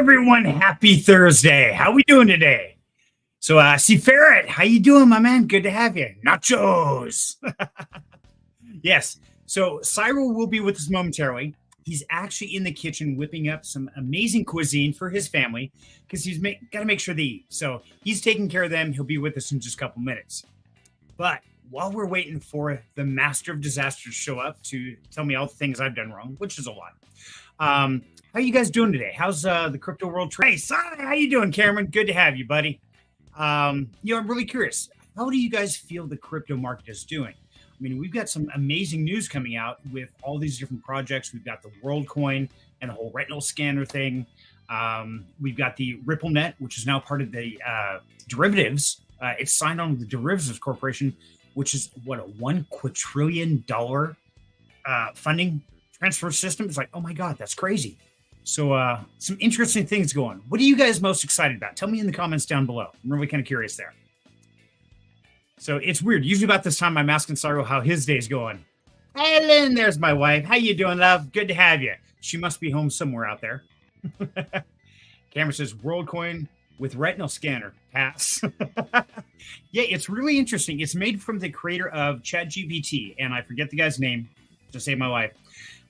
everyone. Happy Thursday. How we doing today? So, see Ferret, how you doing, my man? Good to have you. Nachos. Yes. So Cyril will be with us momentarily. He's actually in the kitchen whipping up some amazing cuisine for his family because he's got to make sure they eat. So he's taking care of them. He'll be with us in just a couple minutes. But while we're waiting for the master of disaster to show up to tell me all the things I've done wrong, which is a lot. How you guys doing today? How's the crypto world trade? Hey, Sai, how you doing, Cameron? Good to have you, buddy. I'm really curious. How do you guys feel the crypto market is doing? I mean, we've got some amazing news coming out with all these different projects. We've got the World Coin and the whole retinal scanner thing. We've got the Ripple Net, which is now part of the derivatives. It's signed on with the Derivatives Corporation, which is what, a $1 quadrillion funding transfer system. It's like, oh my God, that's crazy. So some interesting things going. What are you guys most excited about? Tell me in the comments down below. I'm really kind of curious there. So it's weird. Usually about this time, I'm asking Cyril how his day's going. Hey, Lynn, there's my wife. How you doing, love? Good to have you. She must be home somewhere out there. Cameron says, WorldCoin with retinal scanner. Pass. Yeah, it's really interesting. It's made from the creator of ChatGPT, and I forget the guy's name to save my life.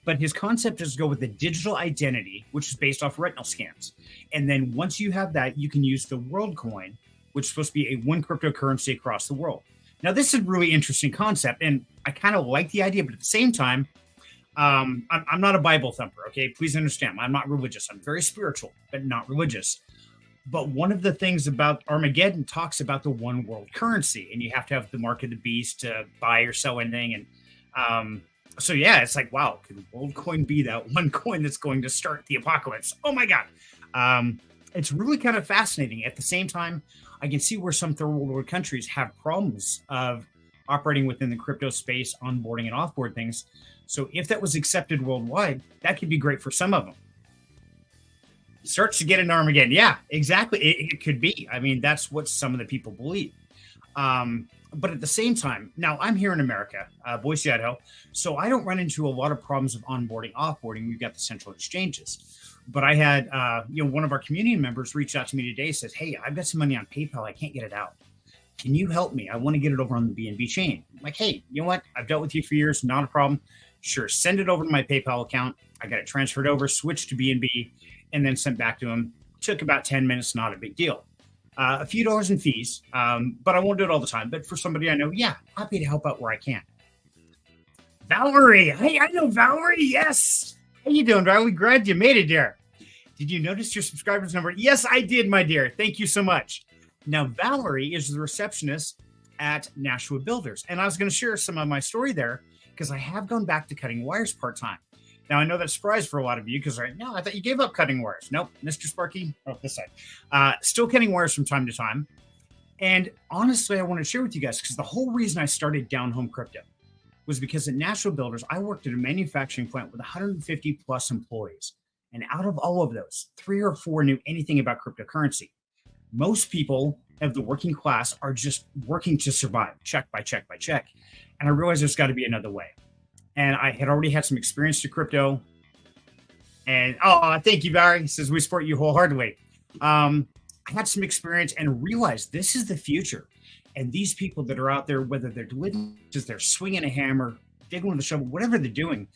But his concept is to go with the digital identity, which is based off retinal scans. And then once you have that, you can use the WorldCoin, which is supposed to be a one cryptocurrency across the world. Now, this is a really interesting concept, and I kind of like the idea, but at the same time, I'm not a Bible thumper, okay? Please understand, I'm not religious. I'm very spiritual, but not religious. But one of the things about Armageddon talks about the one world currency, and you have to have the mark of the beast to buy or sell anything. And so, yeah, it's like, wow, could WorldCoin be that one coin that's going to start the apocalypse? Oh, my God. It's really kind of fascinating. At the same time, I can see where some third world countries have problems of operating within the crypto space, onboarding and offboard things. So if that was accepted worldwide, that could be great for some of them. Starts to get an Armageddon. Yeah, exactly. It could be. I mean, that's what some of the people believe. But at the same time, now I'm here in America, Boise, Idaho, so I don't run into a lot of problems of onboarding, offboarding. We've got the central exchanges. But I had, one of our community members reached out to me today, says, hey, I've got some money on PayPal. I can't get it out. Can you help me? I want to get it over on the BNB chain. I'm like, hey, you know what? I've dealt with you for years. Not a problem. Sure. Send it over to my PayPal account. I got it transferred over, switched to BNB, and then sent back to him. Took about 10 minutes. Not a big deal. A few dollars in fees, but I won't do it all the time. But for somebody I know, yeah, happy to help out where I can. Valerie. Hey, I know Valerie. Yes. How you doing, Valerie? Glad you made it, dear. Did you notice your subscribers number? Yes, I did, my dear. Thank you so much. Now, Valerie is the receptionist at Nashua Builders. And I was going to share some of my story there because I have gone back to cutting wires part-time. Now, I know that's a surprise for a lot of you because no, I thought you gave up cutting wires. Nope, Mr. Sparky, this side. Still cutting wires from time to time. And honestly, I want to share with you guys because the whole reason I started Down Home Crypto was because at Nashua Builders, I worked at a manufacturing plant with 150 plus employees. And out of all of those, 3 or 4 knew anything about cryptocurrency. Most people of the working class are just working to survive, check by check by check. And I realized there's got to be another way. And I had already had some experience to crypto. And, thank you, Barry. He says, we support you wholeheartedly. I had some experience and realized this is the future. And these people that are out there, whether they're delivering, they're swinging a hammer, digging with a shovel, whatever they're doing,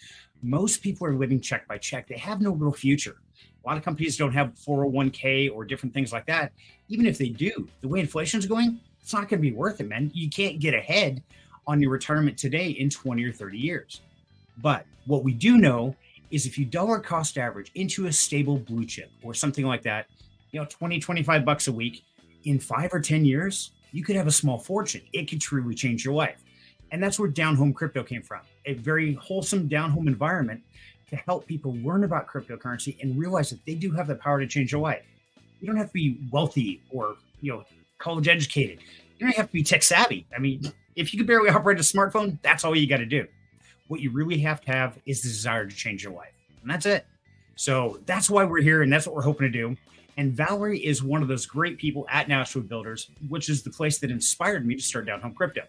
most people are living check by check. They have no real future. A lot of companies don't have 401k or different things like that. Even if they do, the way inflation's going, it's not going to be worth it, man. You can't get ahead on your retirement today in 20 or 30 years. But what we do know is if you dollar cost average into a stable blue chip or something like that, 20, 25 bucks a week, in 5 or 10 years, you could have a small fortune. It could truly change your life. And that's where Down Home Crypto came from. A very wholesome down home environment to help people learn about cryptocurrency and realize that they do have the power to change their life. You don't have to be wealthy or, college educated. You don't have to be tech savvy. I mean, if you can barely operate a smartphone, that's all you got to do. What you really have to have is the desire to change your life. And that's it. So that's why we're here. And that's what we're hoping to do. And Valerie is one of those great people at Nashua Builders, which is the place that inspired me to start Down Home Crypto.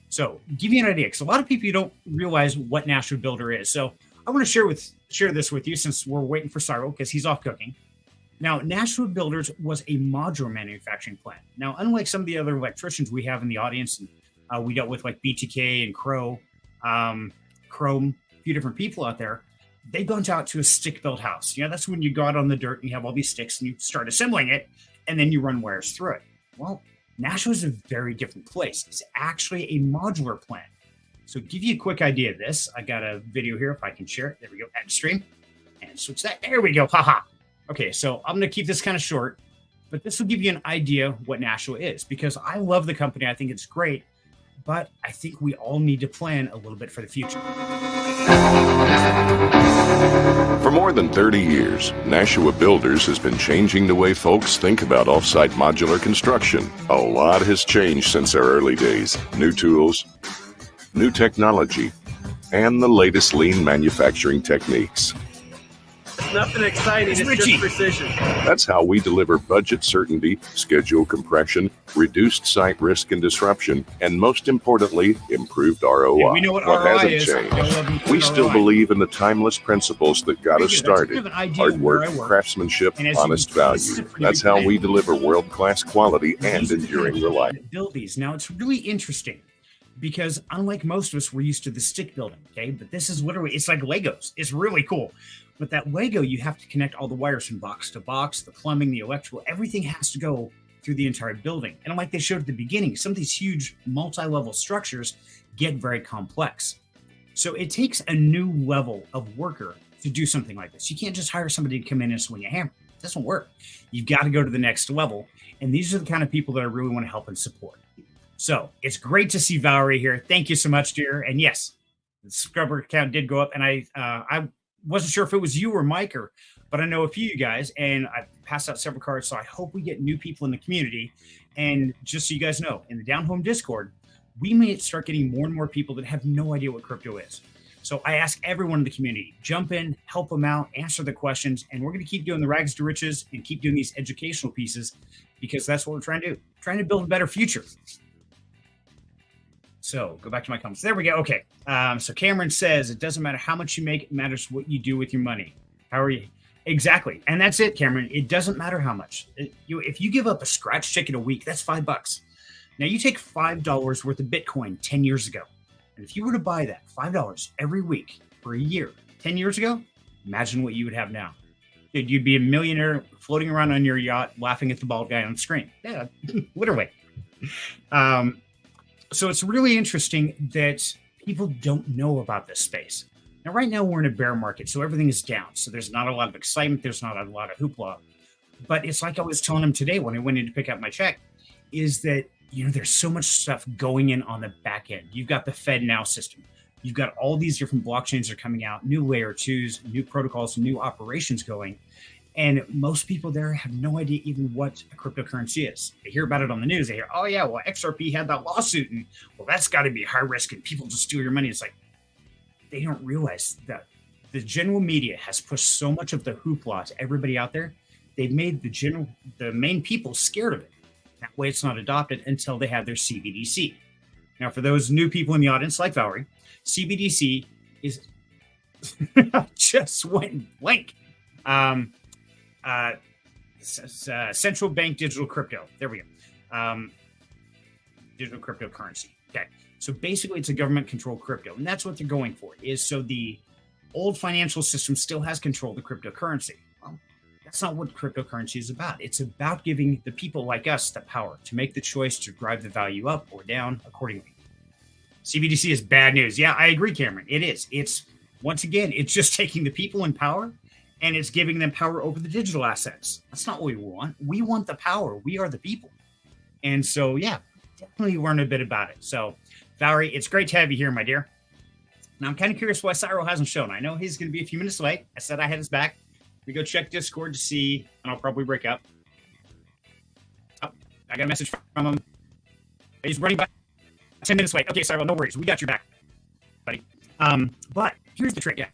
So give you an idea, because a lot of people, you don't realize what Nashua Builder is. So I want to share this with you since we're waiting for Cyril because he's off cooking. Now, Nashua Builders was a modular manufacturing plant. Now, unlike some of the other electricians we have in the audience, and we dealt with like BTK and Chrome, a few different people out there, they built out to a stick-built house. That's when you go out on the dirt and you have all these sticks and you start assembling it, and then you run wires through it. Well, Nashua is a very different place. It's actually a modular plant. So give you a quick idea of this. I got a video here if I can share it. There we go, add stream, and switch that. There we go, haha. Okay, so I'm gonna keep this kind of short, but this will give you an idea what Nashua is, because I love the company. I think it's great, but I think we all need to plan a little bit for the future. For more than 30 years, Nashua Builders has been changing the way folks think about off-site modular construction. A lot has changed since our early days. New tools, new technology, and the latest lean manufacturing techniques. Nothing exciting, it's just precision. That's how we deliver budget certainty, schedule compression, reduced site risk and disruption, and most importantly, improved ROI. Yeah, we know what ROI hasn't is. changed. We still believe in the timeless principles that got us started. Hard work, craftsmanship, honest value. That's how we deliver world-class quality and enduring reliability. Build these. Now, it's really interesting, because unlike most of us, we're used to the stick building, okay? But this is literally, it's like Legos. It's really cool. But that Lego, you have to connect all the wires from box to box, the plumbing, the electrical, everything has to go through the entire building. And like they showed at the beginning, some of these huge multi-level structures get very complex. So it takes a new level of worker to do something like this. You can't just hire somebody to come in and swing a hammer. It doesn't work. You've got to go to the next level. And these are the kind of people that I really want to help and support. So it's great to see Valerie here. Thank you so much, dear. And yes, the subscriber count did go up. And I wasn't sure if it was you or Mike, but I know a few of you guys, and I passed out several cards. So I hope we get new people in the community. And just so you guys know, in the Down Home Discord, we may start getting more and more people that have no idea what crypto is. So I ask everyone in the community, jump in, help them out, answer the questions, and we're going to keep doing the rags to riches and keep doing these educational pieces, because that's what we're trying to do, trying to build a better future. So go back to my comments. There we go. Okay. So Cameron says, it doesn't matter how much you make, it matters what you do with your money. How are you? Exactly. And that's it, Cameron. It doesn't matter how much. If you give up a scratch ticket a week, that's $5. Now you take $5 worth of Bitcoin 10 years ago. And if you were to buy that $5 every week for a year, 10 years ago, imagine what you would have now. Dude, you'd be a millionaire floating around on your yacht, laughing at the bald guy on the screen. Yeah, literally. So it's really interesting that people don't know about this space. Now, right now we're in a bear market, so everything is down. So there's not a lot of excitement. There's not a lot of hoopla. But it's like I was telling him today when I went in to pick up my check, is that, there's so much stuff going in on the back end. You've got the FedNow system. You've got all these different blockchains that are coming out, new layer twos, new protocols, new operations going. And most people there have no idea even what a cryptocurrency is. They hear about it on the news. They hear, oh yeah, well, XRP had that lawsuit, and well, that's got to be high risk, and people just steal your money. It's like, they don't realize that the general media has pushed so much of the hoopla to everybody out there. They've made the main people scared of it. That way it's not adopted until they have their CBDC. Now, for those new people in the audience, like Valerie, CBDC is just went blank. Central bank digital crypto. There we go. Digital cryptocurrency. Okay. So basically it's a government controlled crypto. And that's what they're going for, is so the old financial system still has control of the cryptocurrency. Well, that's not what cryptocurrency is about. It's about giving the people like us the power to make the choice to drive the value up or down accordingly. CBDC is bad news. Yeah, I agree, Cameron. It is. It's, once again, it's just taking the people in power and it's giving them power over the digital assets. That's not what we want. We want the power. We are the people. And so, yeah, definitely learn a bit about it. So, Valerie, it's great to have you here, my dear. Now, I'm kind of curious why Cyril hasn't shown. I know he's going to be a few minutes late. I said I had his back. We go check Discord to see, and I'll probably break up. Oh, I got a message from him. He's running by 10 minutes late. Okay, Cyril, no worries. We got your back, buddy. But here's the trick. Yeah.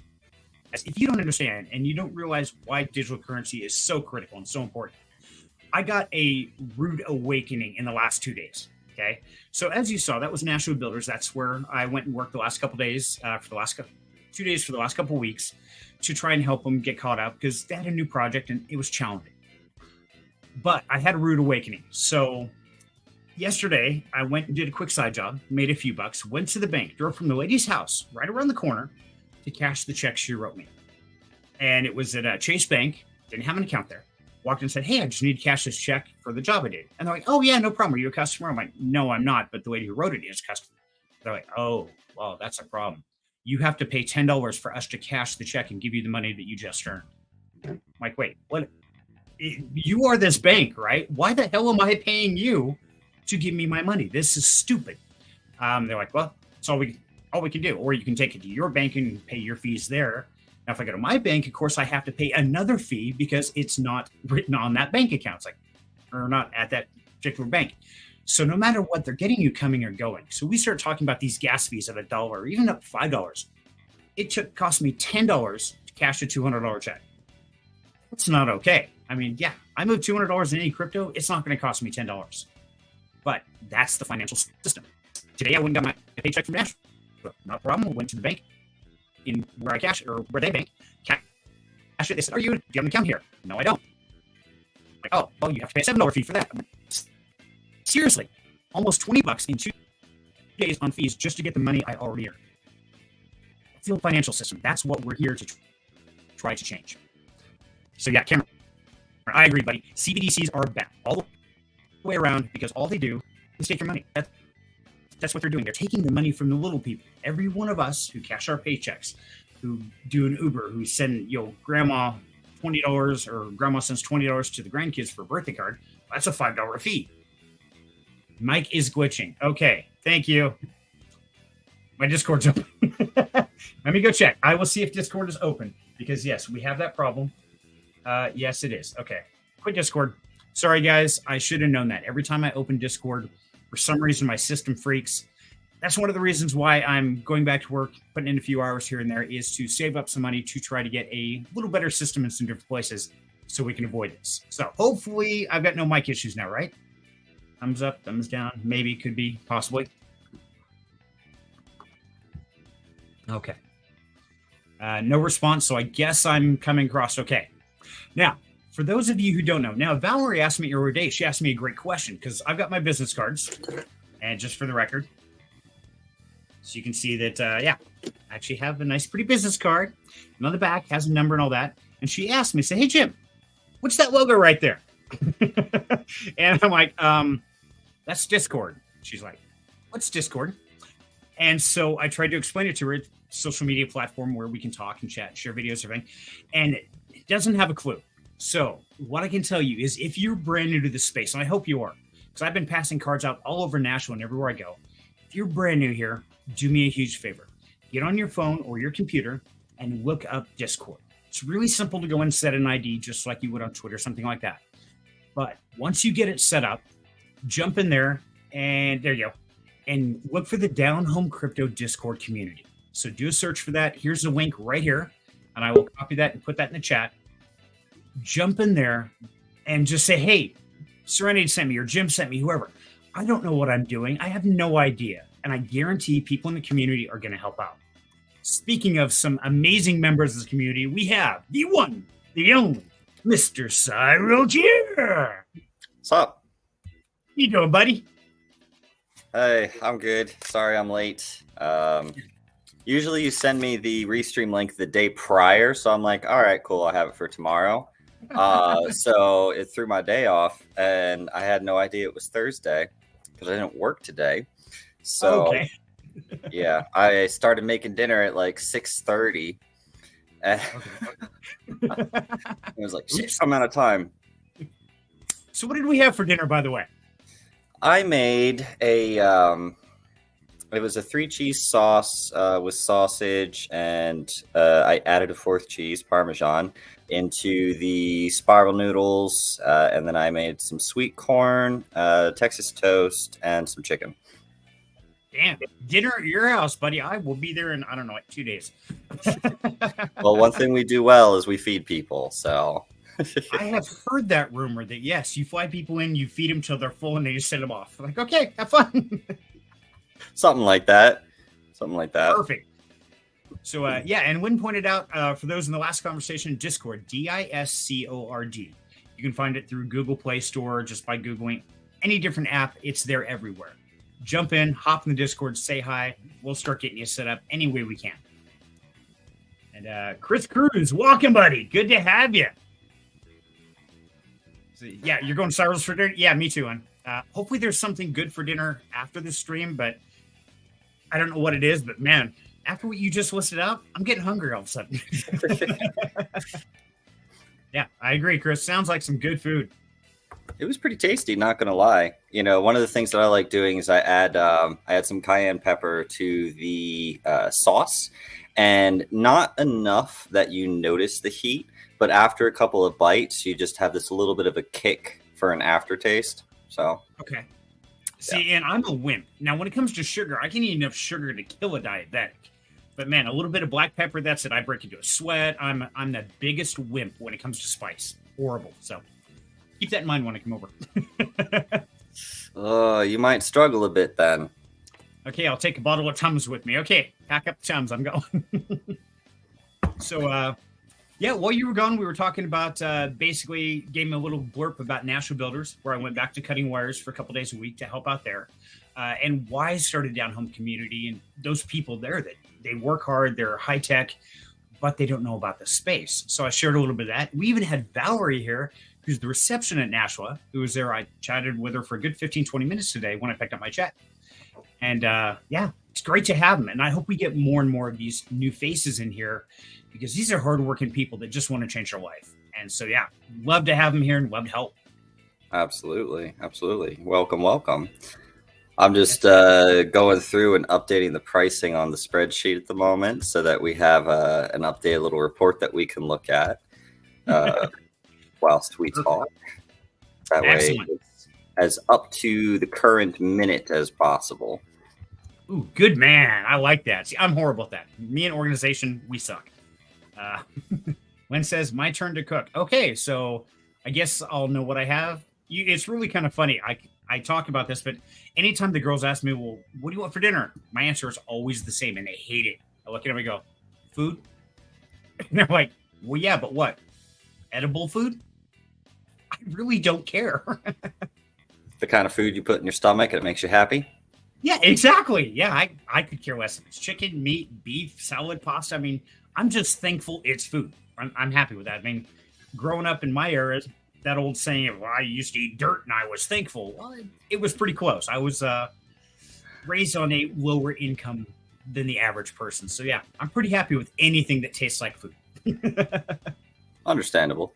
If you don't understand and you don't realize why digital currency is so critical and so important, I got a rude awakening in the last 2 days. Okay. So as you saw, that was Nashua Builders. That's where I went and worked the last couple of days, for the last 2 days, for the last couple of weeks, to try and help them get caught up, because they had a new project and it was challenging. But I had a rude awakening. So yesterday, I went and did a quick side job, made a few bucks, went to the bank, drove from the lady's house right around the corner to cash the check she wrote me. And it was at a Chase Bank, didn't have an account there. Walked in and said, hey, I just need to cash this check for the job I did. And they're like, oh, yeah, no problem. Are you a customer? I'm like, no, I'm not. But the lady who wrote it is a customer. They're like, oh, well, that's a problem. You have to pay $10 for us to cash the check and give you the money that you just earned. I'm like, wait, what? You are this bank, right? Why the hell am I paying you to give me my money? This is stupid. They're like, well, that's all we can do. Or you can take it to your bank and pay your fees there. Now, if I go to my bank, of course, I have to pay another fee because it's not written on that bank account. It's like, or not at that particular bank. So no matter what, they're getting you coming or going. So we start talking about these gas fees of $1 or even up to $5. It cost me $10 to cash a $200 check. That's not okay. I mean, yeah, I move $200 in any crypto. It's not going to cost me $10. But that's the financial system. Today, I went and got my paycheck from National. Not a problem. I went to the bank in where I cash or where they bank. Cash it. They said, do you have an account here? No, I don't. I'm like, oh, well, you have to pay a $7 fee for that. Seriously, almost $20 in 2 days on fees just to get the money I already earned. That's the financial system. That's what we're here to try to change. So yeah, Cameron, I agree, buddy. CBDCs are bad all the way around because all they do is take your money. That's what they're doing. They're taking the money from the little people. Every one of us who cash our paychecks, who do an Uber, who send grandma $20 or grandma sends $20 to the grandkids for a birthday card, that's a $5 fee. Mike is glitching. Okay, thank you. My Discord's open. Let me go check. I will see if Discord is open because yes, we have that problem. Yes, it is. Okay, quit Discord. Sorry, guys. I should have known that. Every time I open Discord, for some reason, my system freaks. That's one of the reasons why I'm going back to work, putting in a few hours here and there, is to save up some money to try to get a little better system in some different places so we can avoid this. So hopefully I've got no mic issues now, right? Thumbs up, thumbs down, maybe, could be, possibly. Okay. No response, so I guess I'm coming across okay. Now, for those of you who don't know, now Valerie asked me earlier today, she asked me a great question because I've got my business cards, and just for the record, so you can see that, yeah, I actually have a nice, pretty business card, and on the back has a number and all that, and she asked me, say, hey, Jim, what's that logo right there? And I'm like, that's Discord. She's like, what's Discord? And so I tried to explain it to her. It's a social media platform where we can talk and chat and share videos, everything, and it doesn't have a clue. So what I can tell you is if you're brand new to this space, and I hope you are, because I've been passing cards out all over Nashville and everywhere I go. If you're brand new here, do me a huge favor. Get on your phone or your computer and look up Discord. It's really simple to go and set an ID just like you would on Twitter, something like that. But once you get it set up, jump in there and there you go. And look for the Down Home Crypto Discord community. So do a search for that. Here's a link right here. And I will copy that and put that in the chat. Jump in there and just say, hey, Serenity sent me or Jim sent me, whoever. I don't know what I'm doing. I have no idea. And I guarantee people in the community are going to help out. Speaking of some amazing members of the community, we have the one, the only, Mr. Cyril Keir. What's up? How you doing, buddy? Hey, I'm good. Sorry I'm late. Usually you send me the restream link the day prior, so I'm like, all right, cool, I'll have it for tomorrow. So it threw my day off, and I had no idea it was Thursday because I didn't work today. So okay. Yeah, I started making dinner at like 6:30. It was like, shit, I'm out of time. So what did we have for dinner, by the way? I made a it was a 3-cheese sauce with sausage, and I added a 4th cheese, Parmesan, into the spiral noodles, and then I made some sweet corn, Texas toast, and some chicken. Damn, dinner at your house, buddy. I will be there in, I don't know, like 2 days. Well, one thing we do well is we feed people, so... I have heard that rumor that, yes, you fly people in, you feed them till they're full, and they just send them off. Like, okay, have fun. Something like that. Something like that. Perfect. So, yeah, and Wynn pointed out, for those in the last conversation, Discord, Discord. You You can find it through Google Play Store just by Googling any different app. It's there everywhere. Jump in, hop in the Discord, say hi. We'll start getting you set up any way we can. And Chris Cruz, welcome, buddy. Good to have you. So, yeah, you're going to Cyril's for dinner? Yeah, me too. And hopefully there's something good for dinner after the stream, but I don't know what it is. But, man, after what you just listed out, I'm getting hungry all of a sudden. Yeah, I agree, Chris. Sounds like some good food. It was pretty tasty, not gonna lie. You know, one of the things that I like doing is I add some cayenne pepper to the sauce, and not enough that you notice the heat, but after a couple of bites, you just have this little bit of a kick for an aftertaste. So okay. See, and I'm a wimp. Now, when it comes to sugar, I can eat enough sugar to kill a diabetic. But man, a little bit of black pepper, that's it. I break into a sweat. I'm the biggest wimp when it comes to spice. Horrible. So keep that in mind when I come over. You might struggle a bit then. Okay, I'll take a bottle of Tums with me. Okay, pack up the Tums. I'm going. So, yeah, while you were gone, we were talking about basically gave me a little blurb about National Builders, where I went back to cutting wires for a couple days a week to help out there, and why I started Down Home Community and those people there that they work hard, they're high tech, but they don't know about the space. So I shared a little bit of that. We even had Valerie here, who's the reception at Nashua, who was there. I chatted with her for a good 15, 20 minutes today when I picked up my chat. And yeah, it's great to have them. And I hope we get more and more of these new faces in here, because these are hardworking people that just want to change their life. And so, yeah, love to have them here and love to help. Absolutely. Absolutely. Welcome, welcome. I'm just going through and updating the pricing on the spreadsheet at the moment so that we have an updated little report that we can look at whilst we talk. That Excellent. way it's as up to the current minute as possible. Ooh, good man. I like that. See, I'm horrible at that. Me and organization, we suck. Len says, my turn to cook. Okay, so I guess I'll know what I have. It's really kind of funny. I talk about this, but anytime the girls ask me, well, what do you want for dinner? My answer is always the same, and they hate it. I look at them and go, food? And they're like, well, yeah, but what? Edible food? I really don't care. The kind of food you put in your stomach and it makes you happy? Yeah, exactly. Yeah, I could care less if it's chicken, meat, beef, salad, pasta. I mean, I'm just thankful it's food. I'm happy with that. I mean, growing up in my era, that old saying, well, I used to eat dirt and I was thankful. Well, it was pretty close. I was raised on a lower income than the average person. So, yeah, I'm pretty happy with anything that tastes like food. Understandable.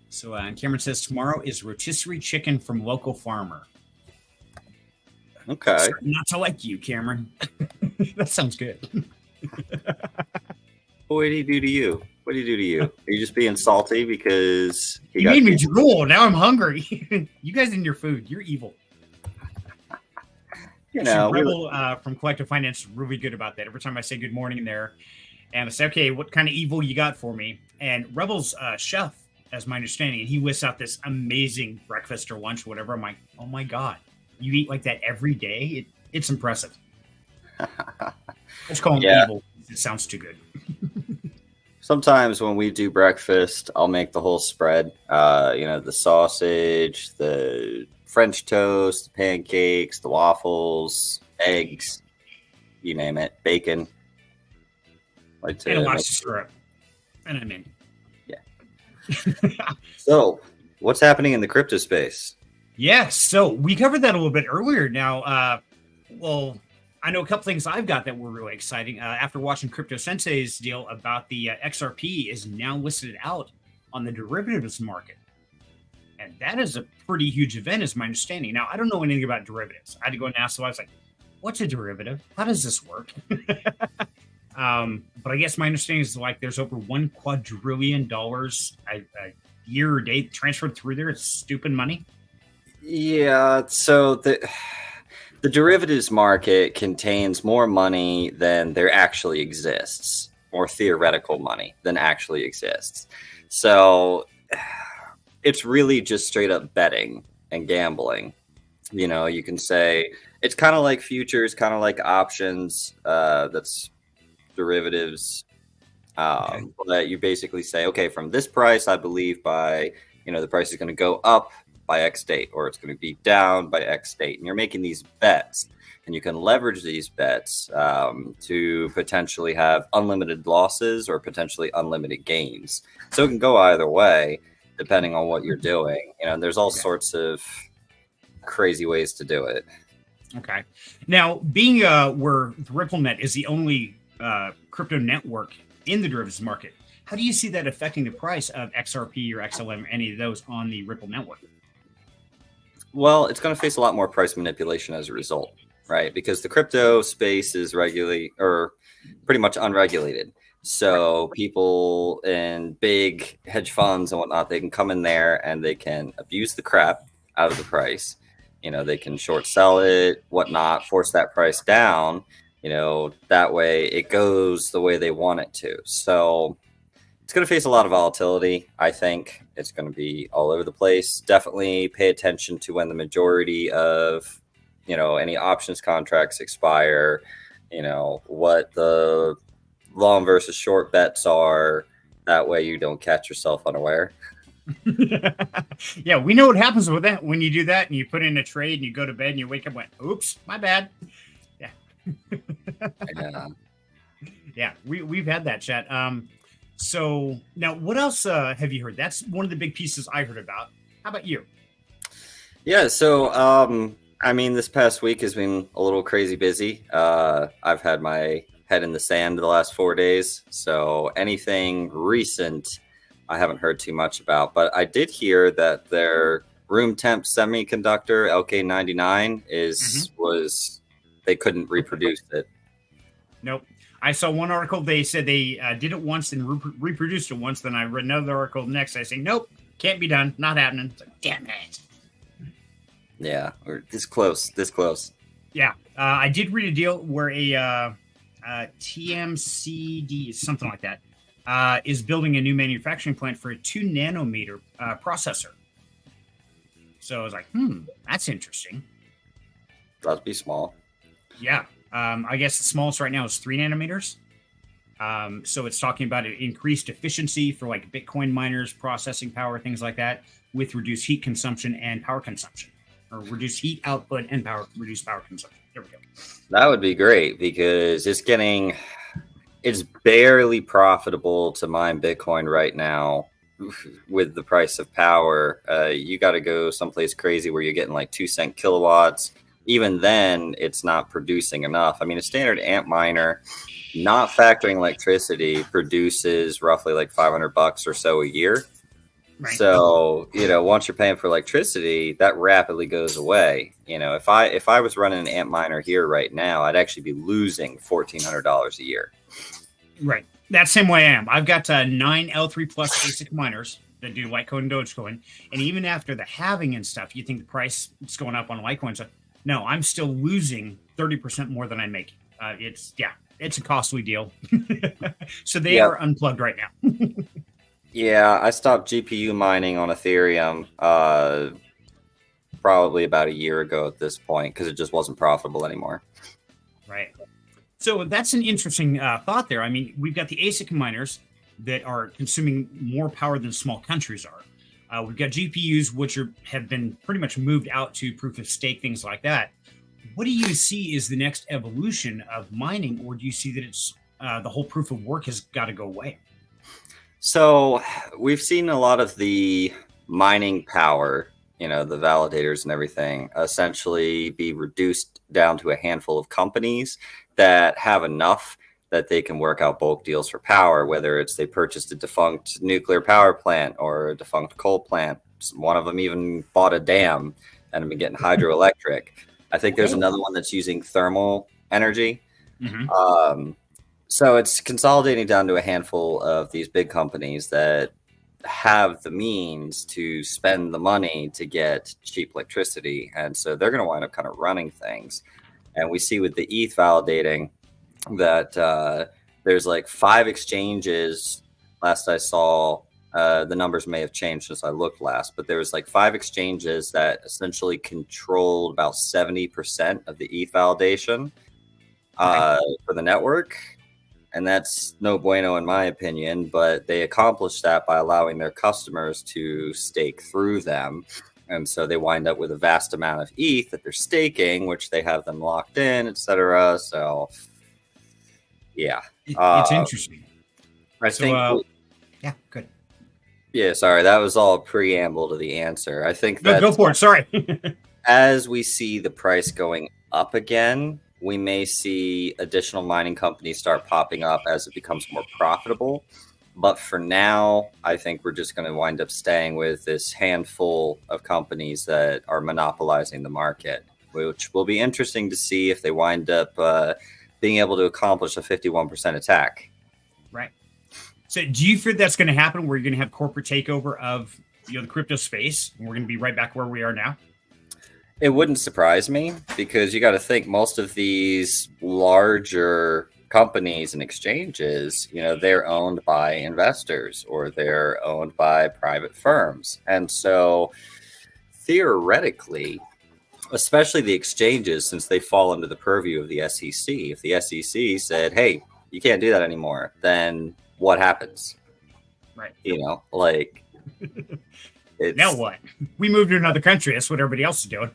So, Cameron says tomorrow is rotisserie chicken from local farmer. Okay. Not to like you, Cameron. That sounds good. What did he do to you? What did he do to you? Are you just being salty because he made me drool? Now I'm hungry. You guys and your food, you're evil. You know, Rebel from Collective Finance is really good about that. Every time I say good morning in there, and I say, okay, what kind of evil you got for me? And Rebel's chef, as my understanding, and he lists out this amazing breakfast or lunch, whatever. I'm like, oh my God, you eat like that every day? It's impressive. Let's call him evil. It sounds too good. Sometimes when we do breakfast, I'll make the whole spread. The sausage, the French toast, the pancakes, the waffles, eggs, you name it, bacon. And a lot of syrup. And I'm in. Yeah. So, what's happening in the crypto space? Yes. So we covered that a little bit earlier. Now, I know a couple things I've got that were really exciting. After watching Crypto Sensei's deal about the XRP is now listed out on the derivatives market. And that is a pretty huge event, is my understanding. Now, I don't know anything about derivatives. I had to go and ask the wife, like, what's a derivative? How does this work? But I guess my understanding is like there's over $1 quadrillion a year or day transferred through there. It's stupid money. Yeah. So the derivatives market contains more money than there actually exists, more theoretical money than actually exists. So it's really just straight up betting and gambling. You know, you can say it's kind of like futures, kind of like options. That's derivatives. But you basically say, okay, from this price, I believe by, the price is going to go up by X date, or it's going to be down by X date. And you're making these bets, and you can leverage these bets to potentially have unlimited losses or potentially unlimited gains. So it can go either way, depending on what you're doing. There's all sorts of crazy ways to do it. Okay. Now, being where the RippleNet is the only crypto network in the derivatives market, how do you see that affecting the price of XRP or XLM or any of those on the Ripple network? Well, it's going to face a lot more price manipulation as a result, right? Because the crypto space is pretty much unregulated. So people in big hedge funds and whatnot, they can come in there and they can abuse the crap out of the price. They can short sell it, whatnot, force that price down. That way it goes the way they want it to. So it's going to face a lot of volatility. I think it's going to be all over the place. Definitely pay attention to when the majority of, any options contracts expire, what the long versus short bets are. That way you don't catch yourself unaware. Yeah, we know what happens with that when you do that and you put in a trade and you go to bed and you wake up and went, oops, my bad. Yeah. Yeah, we've had that chat. So now what else have you heard? That's one of the big pieces I heard about. How about you? Yeah, so this past week has been a little crazy busy. I've had my head in the sand the last 4 days. So anything recent I haven't heard too much about, but I did hear that their room temp semiconductor LK99 they couldn't reproduce it. Nope. I saw one article. They said they did it once and reproduced it once. Then I read another article next. I say, nope, can't be done. Not happening. It's like, damn it. Yeah, we're this close. Yeah. I did read a deal where a TMCD, something like that, is building a new manufacturing plant for a 2 nanometer processor. So I was like, that's interesting. That'd be small. Yeah. I guess the smallest right now is 3 nanometers. So it's talking about an increased efficiency for like Bitcoin miners, processing power, things like that, with reduced heat consumption and power consumption, or reduced heat output and reduced power consumption. There we go. That would be great because it's barely profitable to mine Bitcoin right now with the price of power. You got to go someplace crazy where you're getting like 2-cent kilowatts. Even then, it's not producing enough. A standard amp miner, not factoring electricity, produces roughly like $500 or so a year. Right. So, once you're paying for electricity, that rapidly goes away. If I was running an amp miner here right now, I'd actually be losing $1,400 a year. Right. That same way I am. I've got 9 L3 plus basic miners that do Litecoin and Dogecoin. And even after the halving and stuff, you think the price is going up on Litecoin. So no, I'm still losing 30% more than I'm making. It's a costly deal. So they are unplugged right now. Yeah, I stopped GPU mining on Ethereum probably about a year ago at this point because it just wasn't profitable anymore. Right. So that's an interesting thought there. We've got the ASIC miners that are consuming more power than small countries are. We've got GPUs, which have been pretty much moved out to proof of stake, things like that. What do you see is the next evolution of mining, or do you see that it's the whole proof of work has got to go away? So we've seen a lot of the mining power, the validators and everything, essentially be reduced down to a handful of companies that have enough that they can work out bulk deals for power, whether it's they purchased a defunct nuclear power plant or a defunct coal plant. One of them even bought a dam and have been getting hydroelectric. I think there's another one that's using thermal energy. Mm-hmm. So it's consolidating down to a handful of these big companies that have the means to spend the money to get cheap electricity. And so they're going to wind up kind of running things. And we see with the ETH validating that there's like 5 exchanges. Last I saw, the numbers may have changed since I looked last, but there was like 5 exchanges that essentially controlled about 70% of the ETH validation for the network. and that's no bueno in my opinion, but they accomplish that by allowing their customers to stake through them. And so they wind up with a vast amount of ETH that they're staking, which they have them locked in, etc. So, yeah. It's interesting. I think... yeah, good. Yeah, sorry. That was all a preamble to the answer. I think that... Go for it. Sorry. As we see the price going up again, we may see additional mining companies start popping up as it becomes more profitable. But for now, I think we're just going to wind up staying with this handful of companies that are monopolizing the market, which will be interesting to see if they wind up being able to accomplish a 51% attack. Right. So do you fear that's going to happen where you're going to have corporate takeover of the crypto space and we're going to be right back where we are now? It wouldn't surprise me because you got to think most of these larger companies and exchanges, they're owned by investors or they're owned by private firms. And so theoretically, especially the exchanges, since they fall under the purview of the SEC, if the SEC said, hey, you can't do that anymore, then what happens? Right. Now what? We moved to another country. That's what everybody else is doing.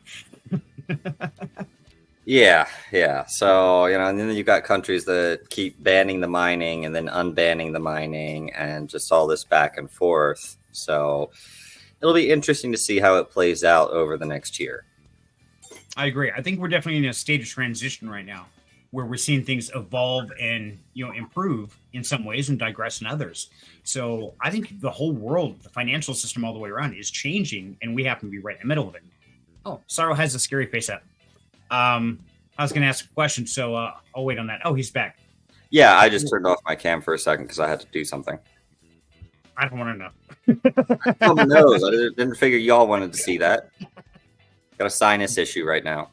Yeah. So, and then you've got countries that keep banning the mining and then unbanning the mining and just all this back and forth. So it'll be interesting to see how it plays out over the next year. I agree. I think we're definitely in a state of transition right now where we're seeing things evolve and, improve in some ways and digress in others. So I think the whole world, the financial system all the way around is changing and we happen to be right in the middle of it. Oh, Cyril has a scary face up. I was going to ask a question, so I'll wait on that. Oh, he's back. Yeah, I just turned off my cam for a second because I had to do something. I don't want to know. Someone knows. I didn't figure y'all wanted to see that. Got a sinus issue right now.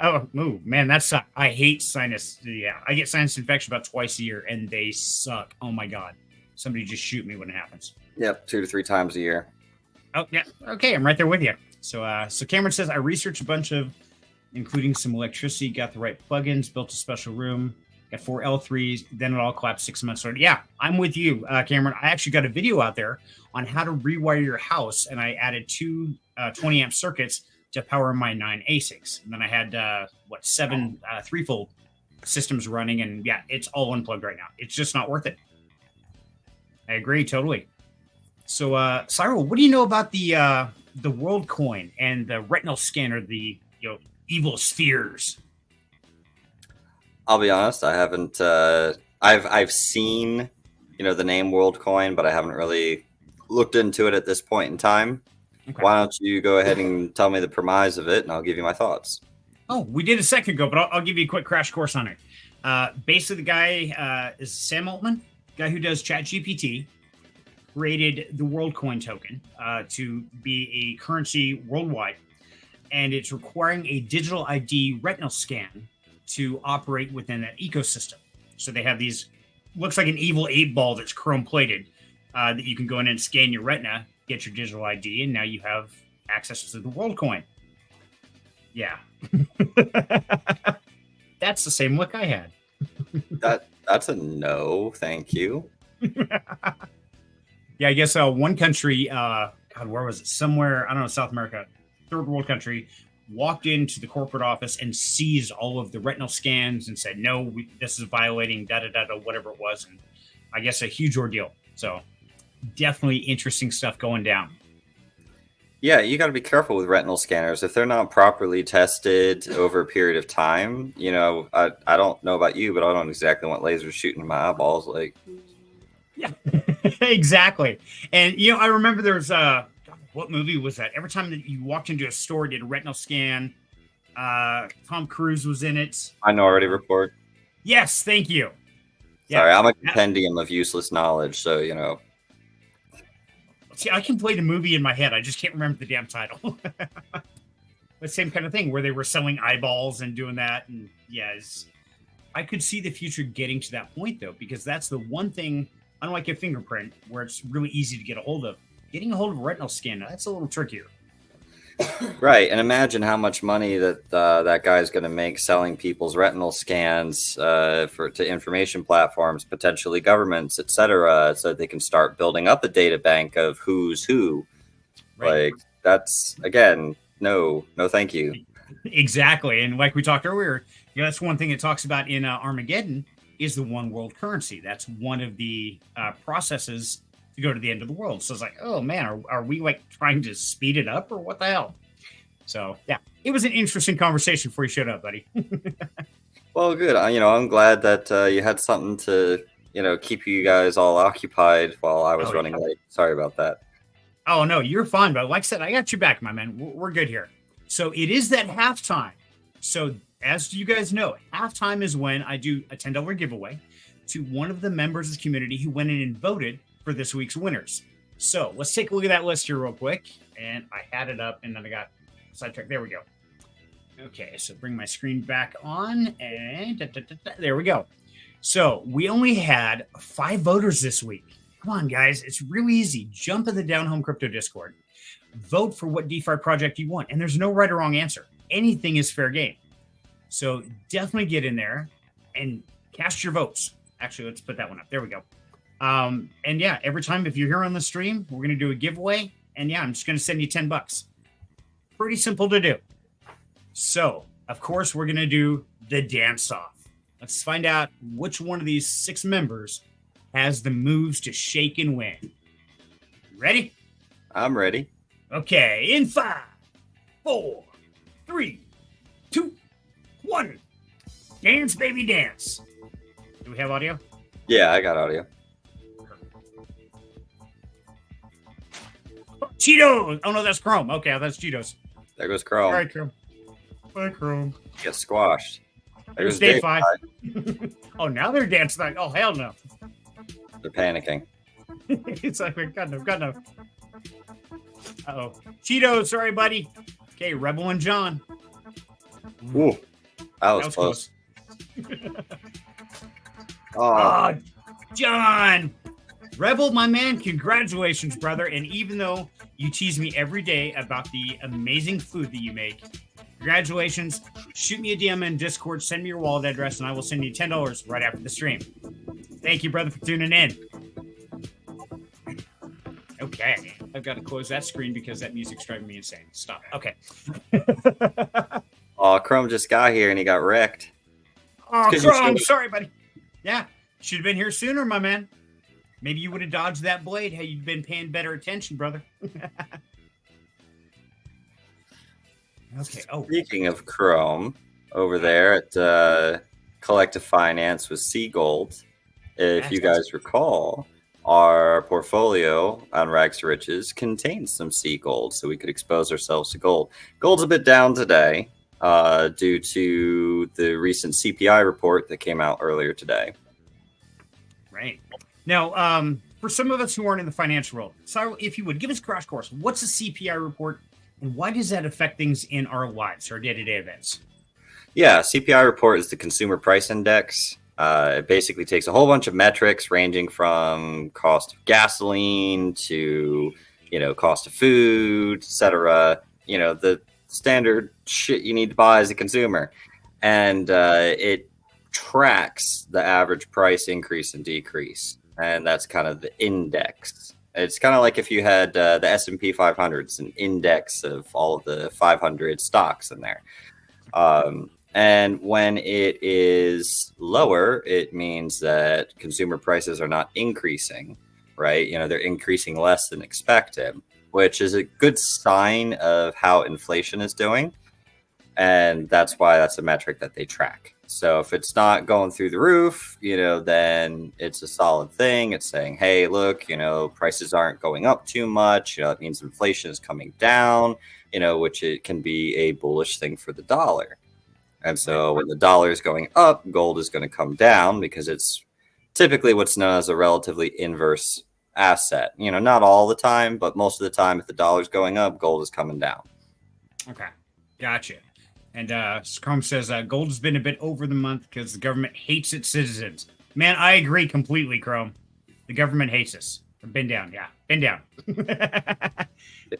Oh, man, I hate sinus. Yeah, I get sinus infection about twice a year, and they suck. Oh, my God. Somebody just shoot me when it happens. Yep, 2 to 3 times a year. Oh, yeah. Okay, I'm right there with you. So Cameron says, I researched a bunch of, including some electricity, got the right plugins, built a special room, got 4 L3s, then it all collapsed 6 months later. Yeah, I'm with you, Cameron. I actually got a video out there on how to rewire your house, and I added 2 20-amp circuits to power my 9 ASICs. And then I had, 7 threefold systems running, and yeah, it's all unplugged right now. It's just not worth it. I agree, totally. So, Cyril, what do you know about the world coin and the retinal scanner, the evil spheres? I'll be honest, I haven't I've seen the name WorldCoin, but I haven't really looked into it at this point in time. Okay. Why don't you go ahead and tell me the premise of it and I'll give you my thoughts. Oh, we did a second ago, but I'll give you a quick crash course on it. Basically, the guy is Sam Altman, guy who does ChatGPT, created the WorldCoin token to be a currency worldwide. And it's requiring a digital ID retinal scan to operate within that ecosystem. So they have these, looks like an evil 8-ball that's chrome plated that you can go in and scan your retina, get your digital ID, and now you have access to the WorldCoin. Yeah. That's the same look I had. That's a no, thank you. Yeah, I guess one country, God, where was it? Somewhere, I don't know, South America, third world country, walked into the corporate office and seized all of the retinal scans and said, no, this is violating whatever it was. And I guess a huge ordeal. So definitely interesting stuff going down. Yeah, you got to be careful with retinal scanners. If they're not properly tested over a period of time, I don't know about you, but I don't exactly want lasers shooting in my eyeballs. Yeah, exactly. And, I remember there was what movie was that? Every time that you walked into a store, did a retinal scan. Tom Cruise was in it. Minority Report. Yes, thank you. Yeah. Sorry, I'm a compendium of useless knowledge, so See, I can play the movie in my head. I just can't remember the damn title. The same kind of thing where they were selling eyeballs and doing that. And yes, I could see the future getting to that point, though, because that's the one thing, unlike a fingerprint, where it's really easy to get a hold of. Getting a hold of a retinal scan, that's a little trickier. Right, and imagine how much money that that guy's going to make selling people's retinal scans to information platforms, potentially governments, etc., so they can start building up a data bank of who's who. Right. Like that's again, no, thank you. Exactly, and like we talked earlier, that's one thing it talks about in Armageddon is the one world currency. That's one of the processes to go to the end of the world. So it's like, oh man, are we like trying to speed it up or what the hell? So yeah, it was an interesting conversation before you showed up, buddy. Well, good. I'm glad that you had something to keep you guys all occupied while I was running late. Sorry about that. Oh no, you're fine, but like I said, I got you back, my man. We're good here. So it is that halftime. So as you guys know, halftime is when I do a $10 giveaway to one of the members of the community who went in and voted for this week's winners. So let's take a look at that list here real quick. And I had it up and then I got sidetracked. There we go. Okay, so bring my screen back on and there we go. So we only had 5 voters this week. Come on, guys. It's really easy. Jump in the Down Home Crypto Discord. Vote for what DeFi project you want. And there's no right or wrong answer. Anything is fair game. So definitely get in there and cast your votes. Actually, let's put that one up. There we go. And yeah, every time if you're here on the stream, we're going to do a giveaway. And yeah, I'm just going to send you $10. Pretty simple to do. So, of course, we're going to do the dance off. Let's find out which one of these 6 members has the moves to shake and win. Ready? I'm ready. Okay, in 5, 4, 3, 2, 1. Dance, baby, dance. Do we have audio? Yeah, I got audio. Cheetos. Oh, no, that's Chrome. Okay, that's Cheetos. There goes Chrome. All right, Chrome. Bye, Chrome. Get squashed. There's Day 5. Oh, now they're dancing like, oh, hell no. They're panicking. It's like, we've got enough. Uh-oh. Cheetos, sorry, buddy. Okay, Rebel and John. Ooh, that was close. Oh, John. Rebel, my man, congratulations, brother. And even though you tease me every day about the amazing food that you make, congratulations. Shoot me a DM in Discord, send me your wallet address, and I will send you $10 right after the stream. Thank you, brother, for tuning in. Okay, I've got to close that screen because that music's driving me insane. Stop. Okay. Oh, Chrome just got here and he got wrecked. Oh, Chrome, sorry, buddy. Yeah, should have been here sooner, my man. Maybe you would have dodged that blade had you been paying better attention, brother. Okay. Oh, speaking of Chrome, over there at Collective Finance with Sea Gold, if you guys recall, our portfolio on Rags to Riches contains some sea gold, so we could expose ourselves to gold. Gold's a bit down today due to the recent CPI report that came out earlier today. Right. Now, for some of us who aren't in the financial world, Cyril, if you would give us a crash course, what's a CPI report and why does that affect things in our lives, our day-to-day events? Yeah, CPI report is the Consumer Price Index. It basically takes a whole bunch of metrics ranging from cost of gasoline to, cost of food, etc. The standard shit you need to buy as a consumer. And it tracks the average price increase and decrease. And that's kind of the index. It's kind of like if you had the S&P 500, it's an index of all of the 500 stocks in there. And when it is lower, it means that consumer prices are not increasing, right? They're increasing less than expected, which is a good sign of how inflation is doing. And that's why that's a metric that they track. So if it's not going through the roof, then it's a solid thing. It's saying, hey, look, prices aren't going up too much. It means inflation is coming down, which it can be a bullish thing for the dollar. And so when the dollar is going up, gold is going to come down because it's typically what's known as a relatively inverse asset. Not all the time, but most of the time, if the dollar's going up, gold is coming down. Okay. Gotcha. And Chrome says gold has been a bit over the month because the government hates its citizens. Man, I agree completely, Chrome. The government hates us. Been down. Yeah. Been down.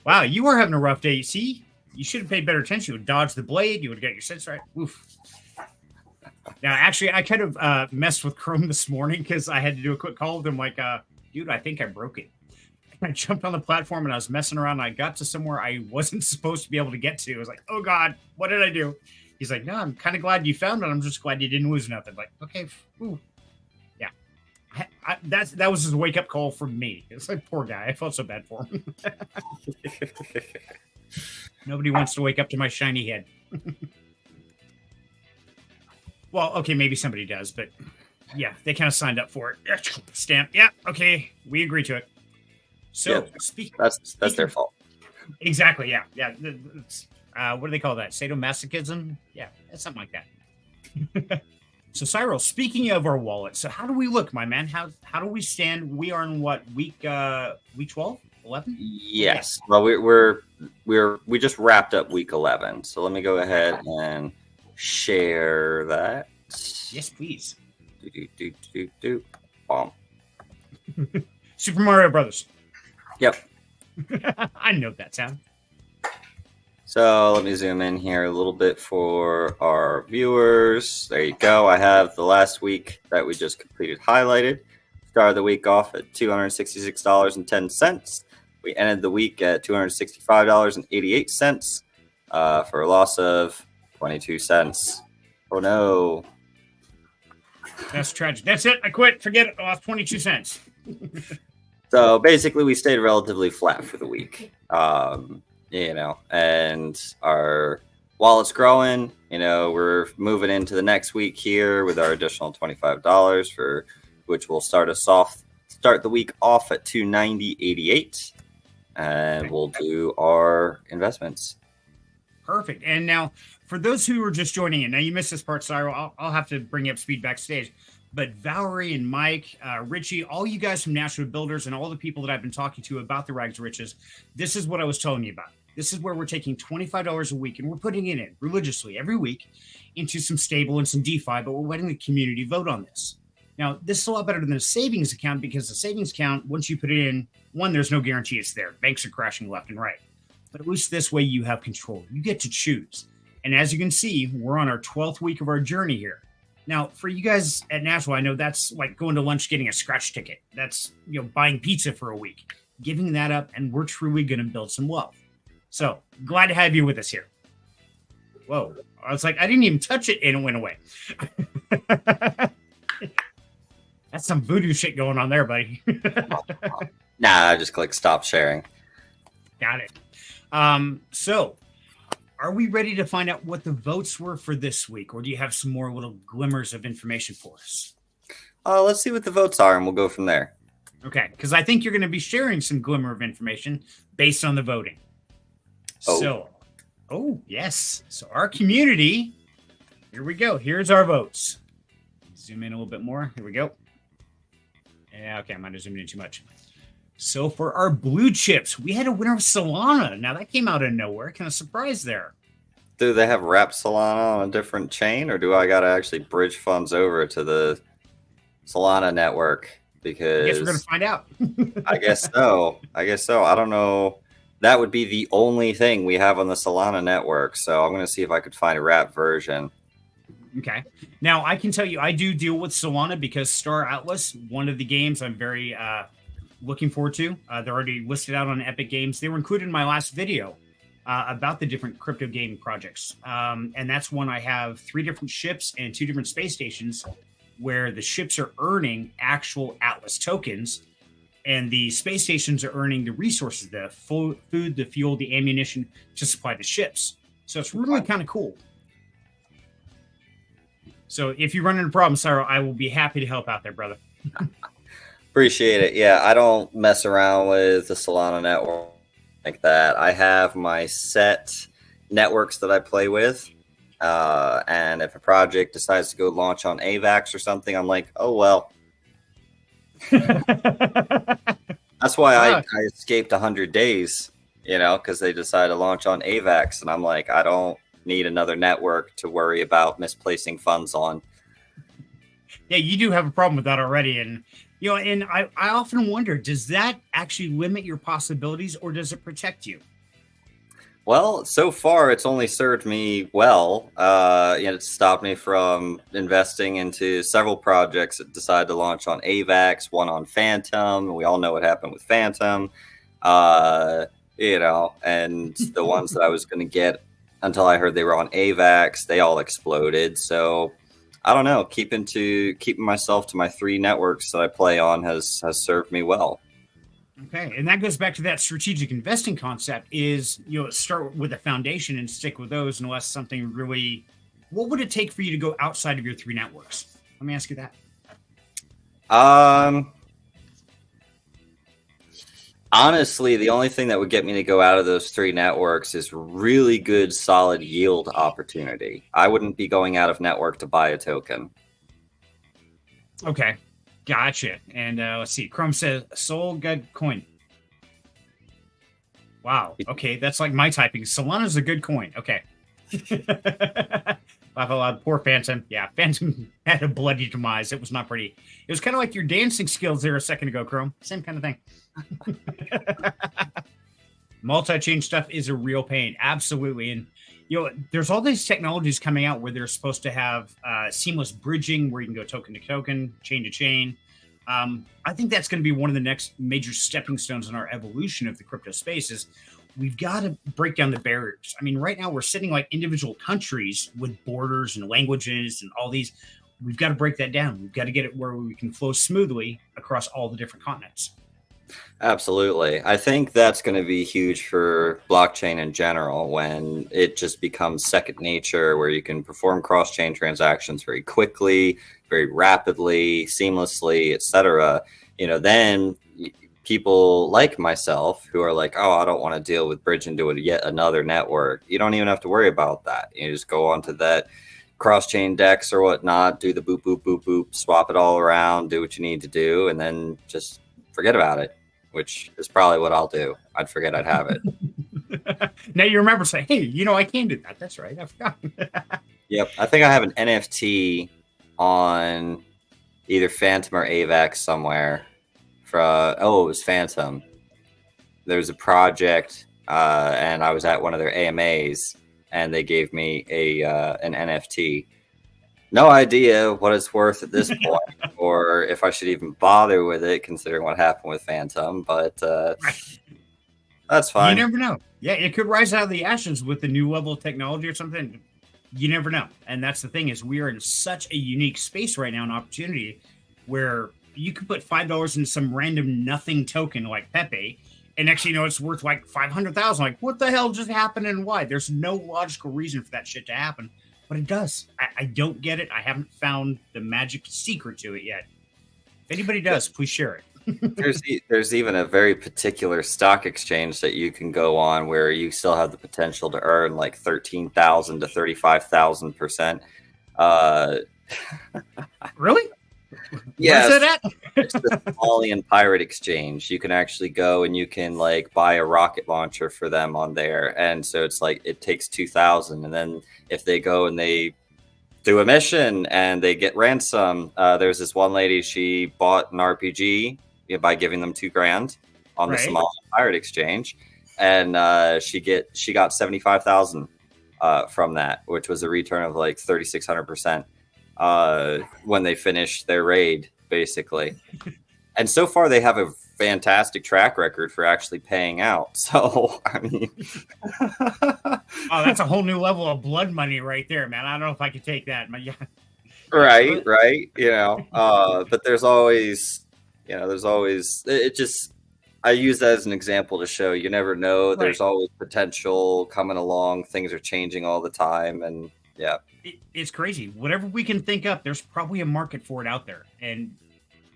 Wow. You are having a rough day. See? You should have paid better attention. You would dodge the blade. You would get your sense right. Oof. Now, actually, I kind of messed with Chrome this morning because I had to do a quick call with him. Like, dude, I think I broke it. I jumped on the platform and I was messing around. And I got to somewhere I wasn't supposed to be able to get to. I was like, oh God, what did I do? He's like, no, I'm kind of glad you found it. I'm just glad you didn't lose nothing. Like, okay, ooh. Yeah, that was his wake up call for me. It's like, poor guy. I felt so bad for him. Nobody wants to wake up to my shiny head. Well, okay, maybe somebody does, but yeah, they kind of signed up for it. Stamp. Yeah, okay, we agree to it. So, that's their fault. Exactly. Yeah. What do they call that? Sadomasochism? Yeah, it's something like that. So, Cyril, speaking of our wallet, so how do we look, my man? How do we stand? We are in what, week 12, 11? Yes. Well, we just wrapped up week 11. So let me go ahead and share that. Yes, please. Bomb. Super Mario Brothers. Yep. I know that sound. So let me zoom in here a little bit for our viewers. There you go. I have the last week that we just completed highlighted. Started the week off at $266.10. We ended the week at $265.88 for a loss of 22 cents. Oh no. That's tragic. That's it. I quit. Forget it. I lost 22 cents. So basically, we stayed relatively flat for the week, and our wallet's growing. We're moving into the next week here with our additional $25 for which will start the week off at $290.88, and we'll do our investments. Perfect. And now, for those who are just joining in, now you missed this part, Cyril. I'll have to bring you up speed backstage. But Valerie and Mike, Richie, all you guys from Nashua Builders and all the people that I've been talking to about the Rags to Riches, this is what I was telling you about. This is where we're taking $25 a week and we're putting it in religiously every week into some stable and some DeFi, but we're letting the community vote on this. Now, this is a lot better than a savings account because the savings account, once you put it in, one, there's no guarantee it's there. Banks are crashing left and right. But at least this way you have control. You get to choose. And as you can see, we're on our 12th week of our journey here. Now, for you guys at Nashville, I know that's like going to lunch, getting a scratch ticket. That's, buying pizza for a week, giving that up, and we're truly going to build some wealth. So glad to have you with us here. Whoa. I was like, I didn't even touch it and it went away. That's some voodoo shit going on there, buddy. Nah, I just click stop sharing. Got it. So are we ready to find out what the votes were for this week, or do you have some more little glimmers of information for us? Let's see what the votes are, and we'll go from there. Okay, because I think you're going to be sharing some glimmer of information based on the voting. Yes. So our community, here we go. Here's our votes. Zoom in a little bit more. Here we go. Yeah, okay, I might have zoomed in too much. So for our blue chips, we had a winner of Solana. Now that came out of nowhere. Kind of surprised there. Do they have wrapped Solana on a different chain, or do I got to actually bridge funds over to the Solana network? Because I guess we're going to find out. I guess so. I don't know. That would be the only thing we have on the Solana network. So I'm going to see if I could find a wrapped version. Okay. Now I can tell you, I do deal with Solana because Star Atlas, one of the games I'm very looking forward to. They're already listed out on Epic Games. They were included in my last video about the different crypto gaming projects. And that's one I have 3 different ships and 2 different space stations where the ships are earning actual Atlas tokens and the space stations are earning the resources, the food, the fuel, the ammunition to supply the ships. So it's really kind of cool. So if you run into problems, Cyril, I will be happy to help out there, brother. Appreciate it. Yeah, I don't mess around with the Solana network like that. I have my set networks that I play with. And if a project decides to go launch on AVAX or something, I'm like, oh, well. That's why I escaped 100 days, because they decided to launch on AVAX. And I'm like, I don't need another network to worry about misplacing funds on. Yeah, you do have a problem with that already. And, and I often wonder, does that actually limit your possibilities or does it protect you? Well, so far it's only served me well. It's stopped me from investing into several projects that decided to launch on AVAX, one on Phantom. We all know what happened with Phantom. And the ones that I was going to get until I heard they were on AVAX, they all exploded. So I don't know. Keeping myself to my 3 networks that I play on has served me well. Okay, and that goes back to that strategic investing concept is, start with a foundation and stick with those unless something really, what would it take for you to go outside of your 3 networks? Let me ask you that. Honestly, the only thing that would get me to go out of those 3 networks is really good, solid yield opportunity. I wouldn't be going out of network to buy a token. Okay. Gotcha. And let's see. Chrome says Sol good coin. Wow. Okay. That's like my typing. Solana's a good coin. Okay. Laugh out loud. Poor Phantom. Yeah. Phantom had a bloody demise. It was not pretty. It was kind of like your dancing skills there a second ago, Chrome. Same kind of thing. Multi-chain stuff is a real pain. Absolutely. And there's all these technologies coming out where they're supposed to have seamless bridging where you can go token to token, chain to chain. I think that's going to be one of the next major stepping stones in our evolution of the crypto space is we've got to break down the barriers. I mean, right now we're sitting like individual countries with borders and languages and all these. We've got to break that down. We've got to get it where we can flow smoothly across all the different continents. Absolutely. I think that's going to be huge for blockchain in general when it just becomes second nature where you can perform cross-chain transactions very quickly, very rapidly, seamlessly, etc. Then people like myself who are like, oh, I don't want to deal with bridge into yet another network. You don't even have to worry about that. You just go onto that cross-chain DEX or whatnot, do the boop, boop, boop, boop, swap it all around, do what you need to do, and then just forget about it, which is probably what I'll do. I'd forget I'd have it. Now you remember saying, hey, I can do that. That's right. I forgot. Yep. I think I have an NFT on either Phantom or AVAX somewhere. It was Phantom. There's a project, and I was at one of their AMAs, and they gave me an NFT. No idea what it's worth at this point, or if I should even bother with it, considering what happened with Phantom. But that's fine. You never know. Yeah, it could rise out of the ashes with the new level of technology or something. You never know. And that's the thing is we are in such a unique space right now, an opportunity where you could put $5 into some random nothing token like Pepe, and actually, it's worth like 500,000. Like, what the hell just happened and why? There's no logical reason for that shit to happen. But it does. I don't get it. I haven't found the magic secret to it yet. If anybody does, please share it. There's even a very particular stock exchange that you can go on where you still have the potential to earn like 13,000 to 35,000%. Really? Yes. Where's it at? It's the Somalian Pirate Exchange. You can actually go and you can like buy a rocket launcher for them on there. And so it's like it takes 2,000. And then if they go and they do a mission and they get ransom, there's this one lady, she bought an RPG by giving them $2,000 on the Somalian Pirate Exchange. And she got 75,000 from that, which was a return of like 3,600%. When they finish their raid, basically. And so far, they have a fantastic track record for actually paying out. So, I mean... Oh, that's a whole new level of blood money right there, man. I don't know if I could take that. Yeah. Right. But there's always... It just... I use that as an example to show you never know. Right. There's always potential coming along. Things are changing all the time. And, yeah. It's crazy. Whatever we can think up, there's probably a market for it out there. And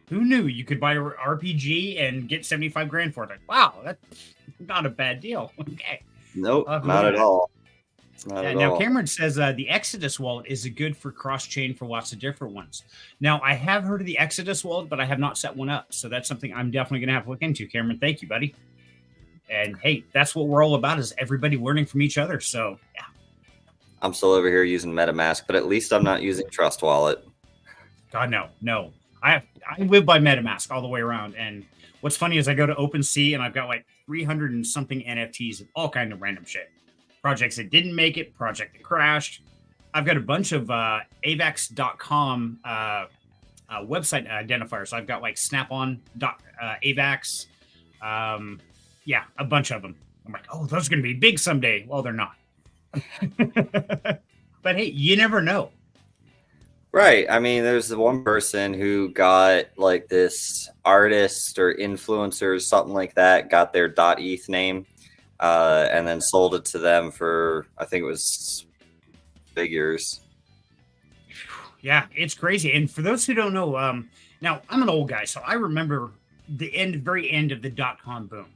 who knew you could buy an RPG and get 75 grand for it? Like, wow, that's not a bad deal. Okay. Nope, not at all. Now, Cameron says the Exodus wallet is good for cross-chain for lots of different ones. Now, I have heard of the Exodus wallet, but I have not set one up. So that's something I'm definitely going to have to look into. Cameron, thank you, buddy. And hey, that's what we're all about is everybody learning from each other. So, yeah. I'm still over here using MetaMask, but at least I'm not using Trust Wallet. God, no. I live by MetaMask all the way around. And what's funny is I go to OpenSea and I've got like 300 and something NFTs of all kind of random shit. projects that didn't make it, project that crashed. I've got a bunch of avax.com website identifiers. I've got like snap-on.avax. Yeah, a bunch of them. I'm like, oh, those are going to be big someday. Well, they're not. But hey, you never know. Right. I mean, there's the one person who got like this artist or influencer or something like that, got their .eth name, and then sold it to them for, I think it was figures. Yeah, it's crazy. And for those who don't know, now I'm an old guy, so I remember the very end of the .com boom.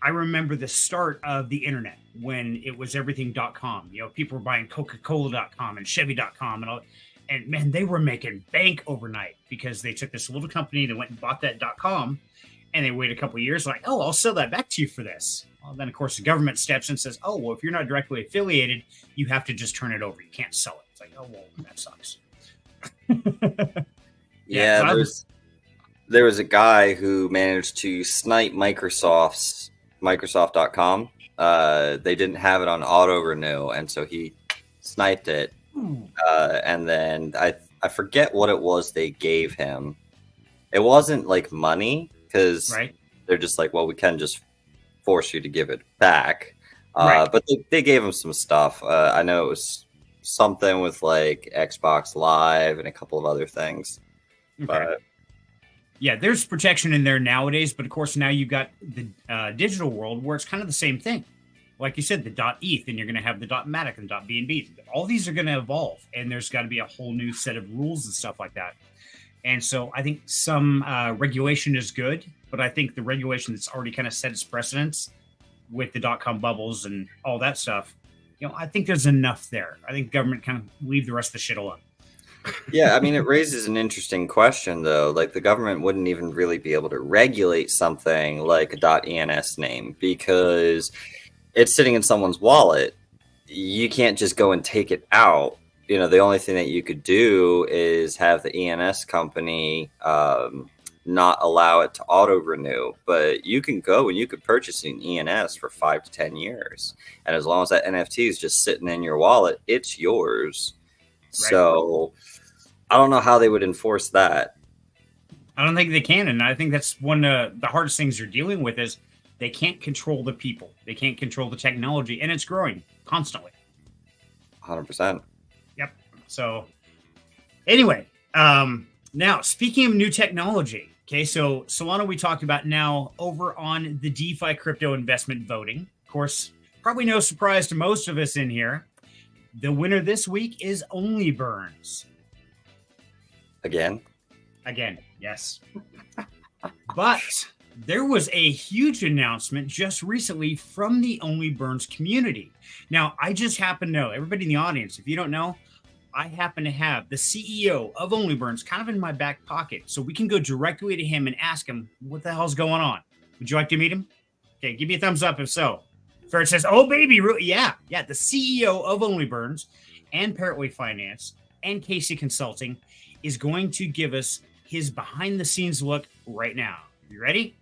I remember the start of the internet when it was everything .com. You know, people were buying Coca-Cola.com and Chevy.com and all. And man, they were making bank overnight because they took this little company that went and bought that .com, and they wait a couple of years, like, oh, I'll sell that back to you for this. Well, then of course the government steps in and says, oh, well, if you're not directly affiliated, you have to just turn it over. You can't sell it. It's like, oh, well, that sucks. Yeah, there was a guy who managed to snipe Microsoft.com. They didn't have it on auto renew, and so he sniped it. And then I forget what it was they gave him. It wasn't like money, because they're just like, well, we can just force you to give it back. But they gave him some stuff. I know it was something with like Xbox Live and a couple of other things. Okay. But yeah, there's protection in there nowadays, but of course now you've got the digital world where it's kind of the same thing. Like you said, the .eth, and you're going to have the .matic and .bnb. All these are going to evolve, and there's got to be a whole new set of rules and stuff like that. And so I think some regulation is good, but I think the regulation that's already kind of set its precedents with the .com bubbles and all that stuff, you know, I think there's enough there. I think government kind of leave the rest of the shit alone. yeah, I mean, it raises an interesting question, though. Like, the government wouldn't even really be able to regulate something like a .ens name because it's sitting in someone's wallet. You can't just go and take it out. You know, the only thing that you could do is have the ENS company not allow it to auto renew. But you can go and you could purchase an ENS for 5 to 10 years. And as long as that NFT is just sitting in your wallet, it's yours. Right. So I don't know how they would enforce that. I don't think they can. And I think that's one of the hardest things you're dealing with is they can't control the people. They can't control the technology, and it's growing constantly. 100%. Yep. So anyway, now speaking of new technology, okay, so Solana we talked about now over on the DeFi crypto investment voting. Of course, probably no surprise to most of us in here. The winner this week is Only Burns. Again, yes. But there was a huge announcement just recently from the Only Burns community. Now, I just happen to know, everybody in the audience, if you don't know, I happen to have the CEO of Only Burns kind of in my back pocket. So we can go directly to him and ask him what the hell's going on. Would you like to meet him? Okay, give me a thumbs up if so. Ferret says, oh, baby, yeah. The CEO of Only Burns and Parrotway Finance and Casey Consulting is going to give us his behind-the-scenes look right now. You ready?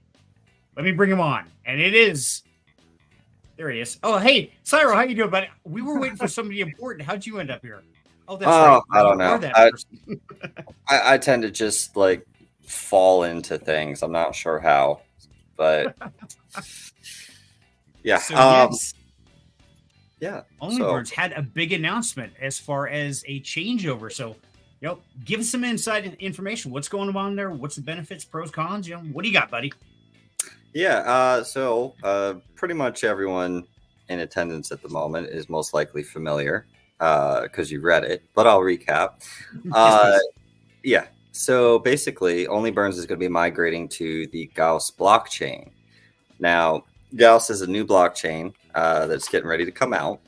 Let me bring him on. And it is... There he is. Oh, hey, Cyril, how you doing, buddy? We were waiting for somebody important. How'd you end up here? Oh, that's right. I don't know. I tend to just, like, fall into things. I'm not sure how, but... Yeah. So, yes. Yeah. Only Burns had a big announcement as far as a changeover. So, give us some inside information. What's going on there? What's the benefits, pros, cons? What do you got, buddy? Yeah. So pretty much everyone in attendance at the moment is most likely familiar because you read it, but I'll recap. Yeah. So basically, Only Burns is going to be migrating to the Gauss blockchain. Now, Gauss is a new blockchain that's getting ready to come out.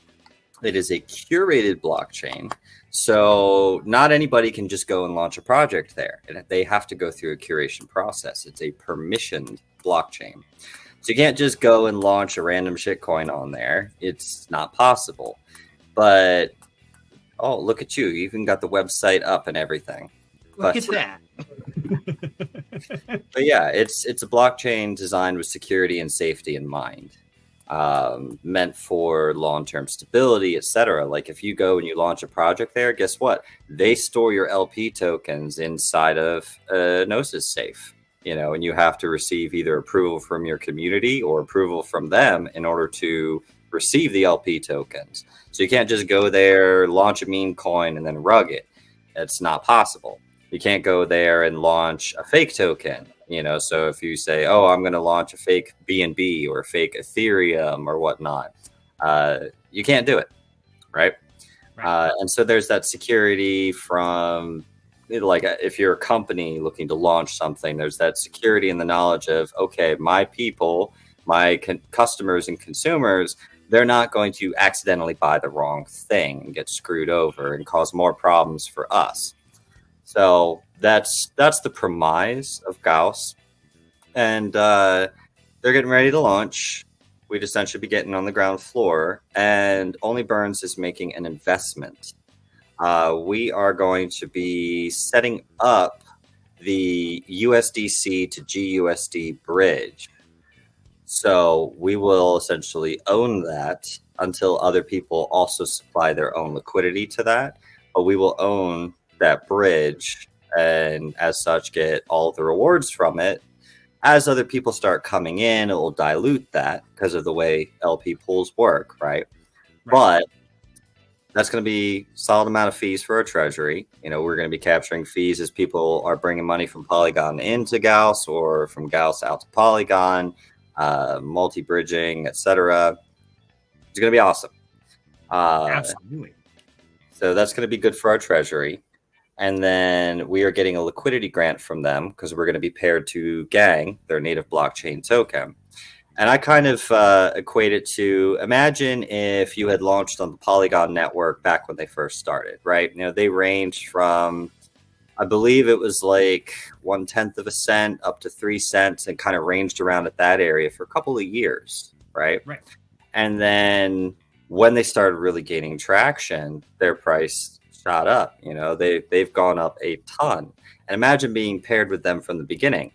It is a curated blockchain. So not anybody can just go and launch a project there. They have to go through a curation process. It's a permissioned blockchain. So you can't just go and launch a random shitcoin on there. It's not possible. But, oh, look at you. You even got the website up and everything. Look at that. But yeah, it's a blockchain designed with security and safety in mind. meant for long-term stability, etc. Like if you go and you launch a project there, guess what? They store your LP tokens inside of a Gnosis safe, and you have to receive either approval from your community or approval from them in order to receive the LP tokens. So you can't just go there, launch a meme coin, and then rug it. It's not possible. You can't go there and launch a fake token. So if you say, oh, I'm going to launch a fake BNB or a fake Ethereum or whatnot, you can't do it, right? And so there's that security from, like, if you're a company looking to launch something, there's that security in the knowledge of, okay, my people, my customers and consumers, they're not going to accidentally buy the wrong thing and get screwed over and cause more problems for us. So that's the premise of Gauss, and they're getting ready to launch. We'd essentially be getting on the ground floor, and Only Burns is making an investment. We are going to be setting up the USDC to GUSD bridge. So we will essentially own that until other people also supply their own liquidity to that, but we will own that bridge and as such get all the rewards from it. As other people start coming in, it will dilute that because of the way LP pools work, right? But that's going to be a solid amount of fees for our treasury. We're going to be capturing fees as people are bringing money from Polygon into Gauss or from Gauss out to Polygon, multi-bridging, etc. It's going to be awesome. Absolutely. So that's going to be good for our treasury. And then we are getting a liquidity grant from them because we're going to be paired to Gang, their native blockchain token. And I kind of equate it to, imagine if you had launched on the Polygon network back when they first started, right? They ranged from, I believe it was like 1/10 of a cent up to 3 cents and kind of ranged around at that area for a couple of years, right? And then when they started really gaining traction, their price shot up. They've gone up a ton. And imagine being paired with them from the beginning.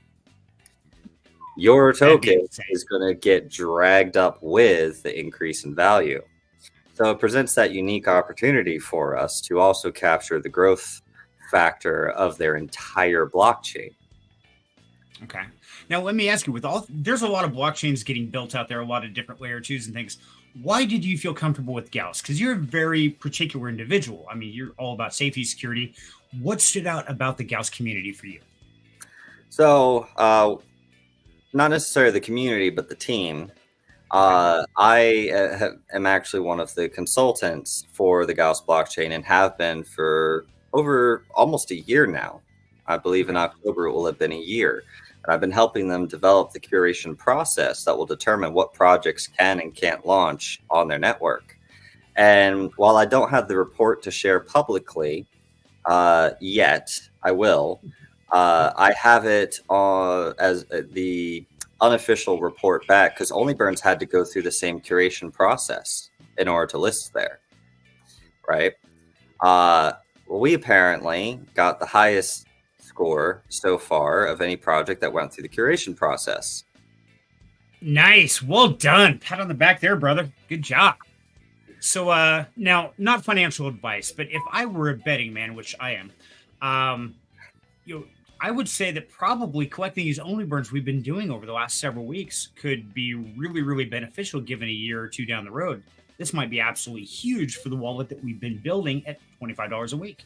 Your token is going to get dragged up with the increase in value. So it presents that unique opportunity for us to also capture the growth factor of their entire blockchain. Okay. Now let me ask you, there's a lot of blockchains getting built out there, a lot of different layer 2s and things. Why did you feel comfortable with Gauss? Because you're a very particular individual. I mean, you're all about safety, security. What stood out about the Gauss community for you? So, not necessarily the community, but the team. I am actually one of the consultants for the Gauss blockchain and have been for over almost a year now. I believe in October it will have been a year. And I've been helping them develop the curation process that will determine what projects can and can't launch on their network. And while I don't have the report to share publicly yet, I will. I have it as the unofficial report back because Only Burns had to go through the same curation process in order to list there, right? Well, we apparently got the highest score so far of any project that went through the curation process. Nice. Well done. Pat on the back there, brother. Good job. So now, not financial advice, but if I were a betting man, which I am, I would say that probably collecting these Only Burns we've been doing over the last several weeks could be really, really beneficial given a year or two down the road. This might be absolutely huge for the wallet that we've been building at $25 a week.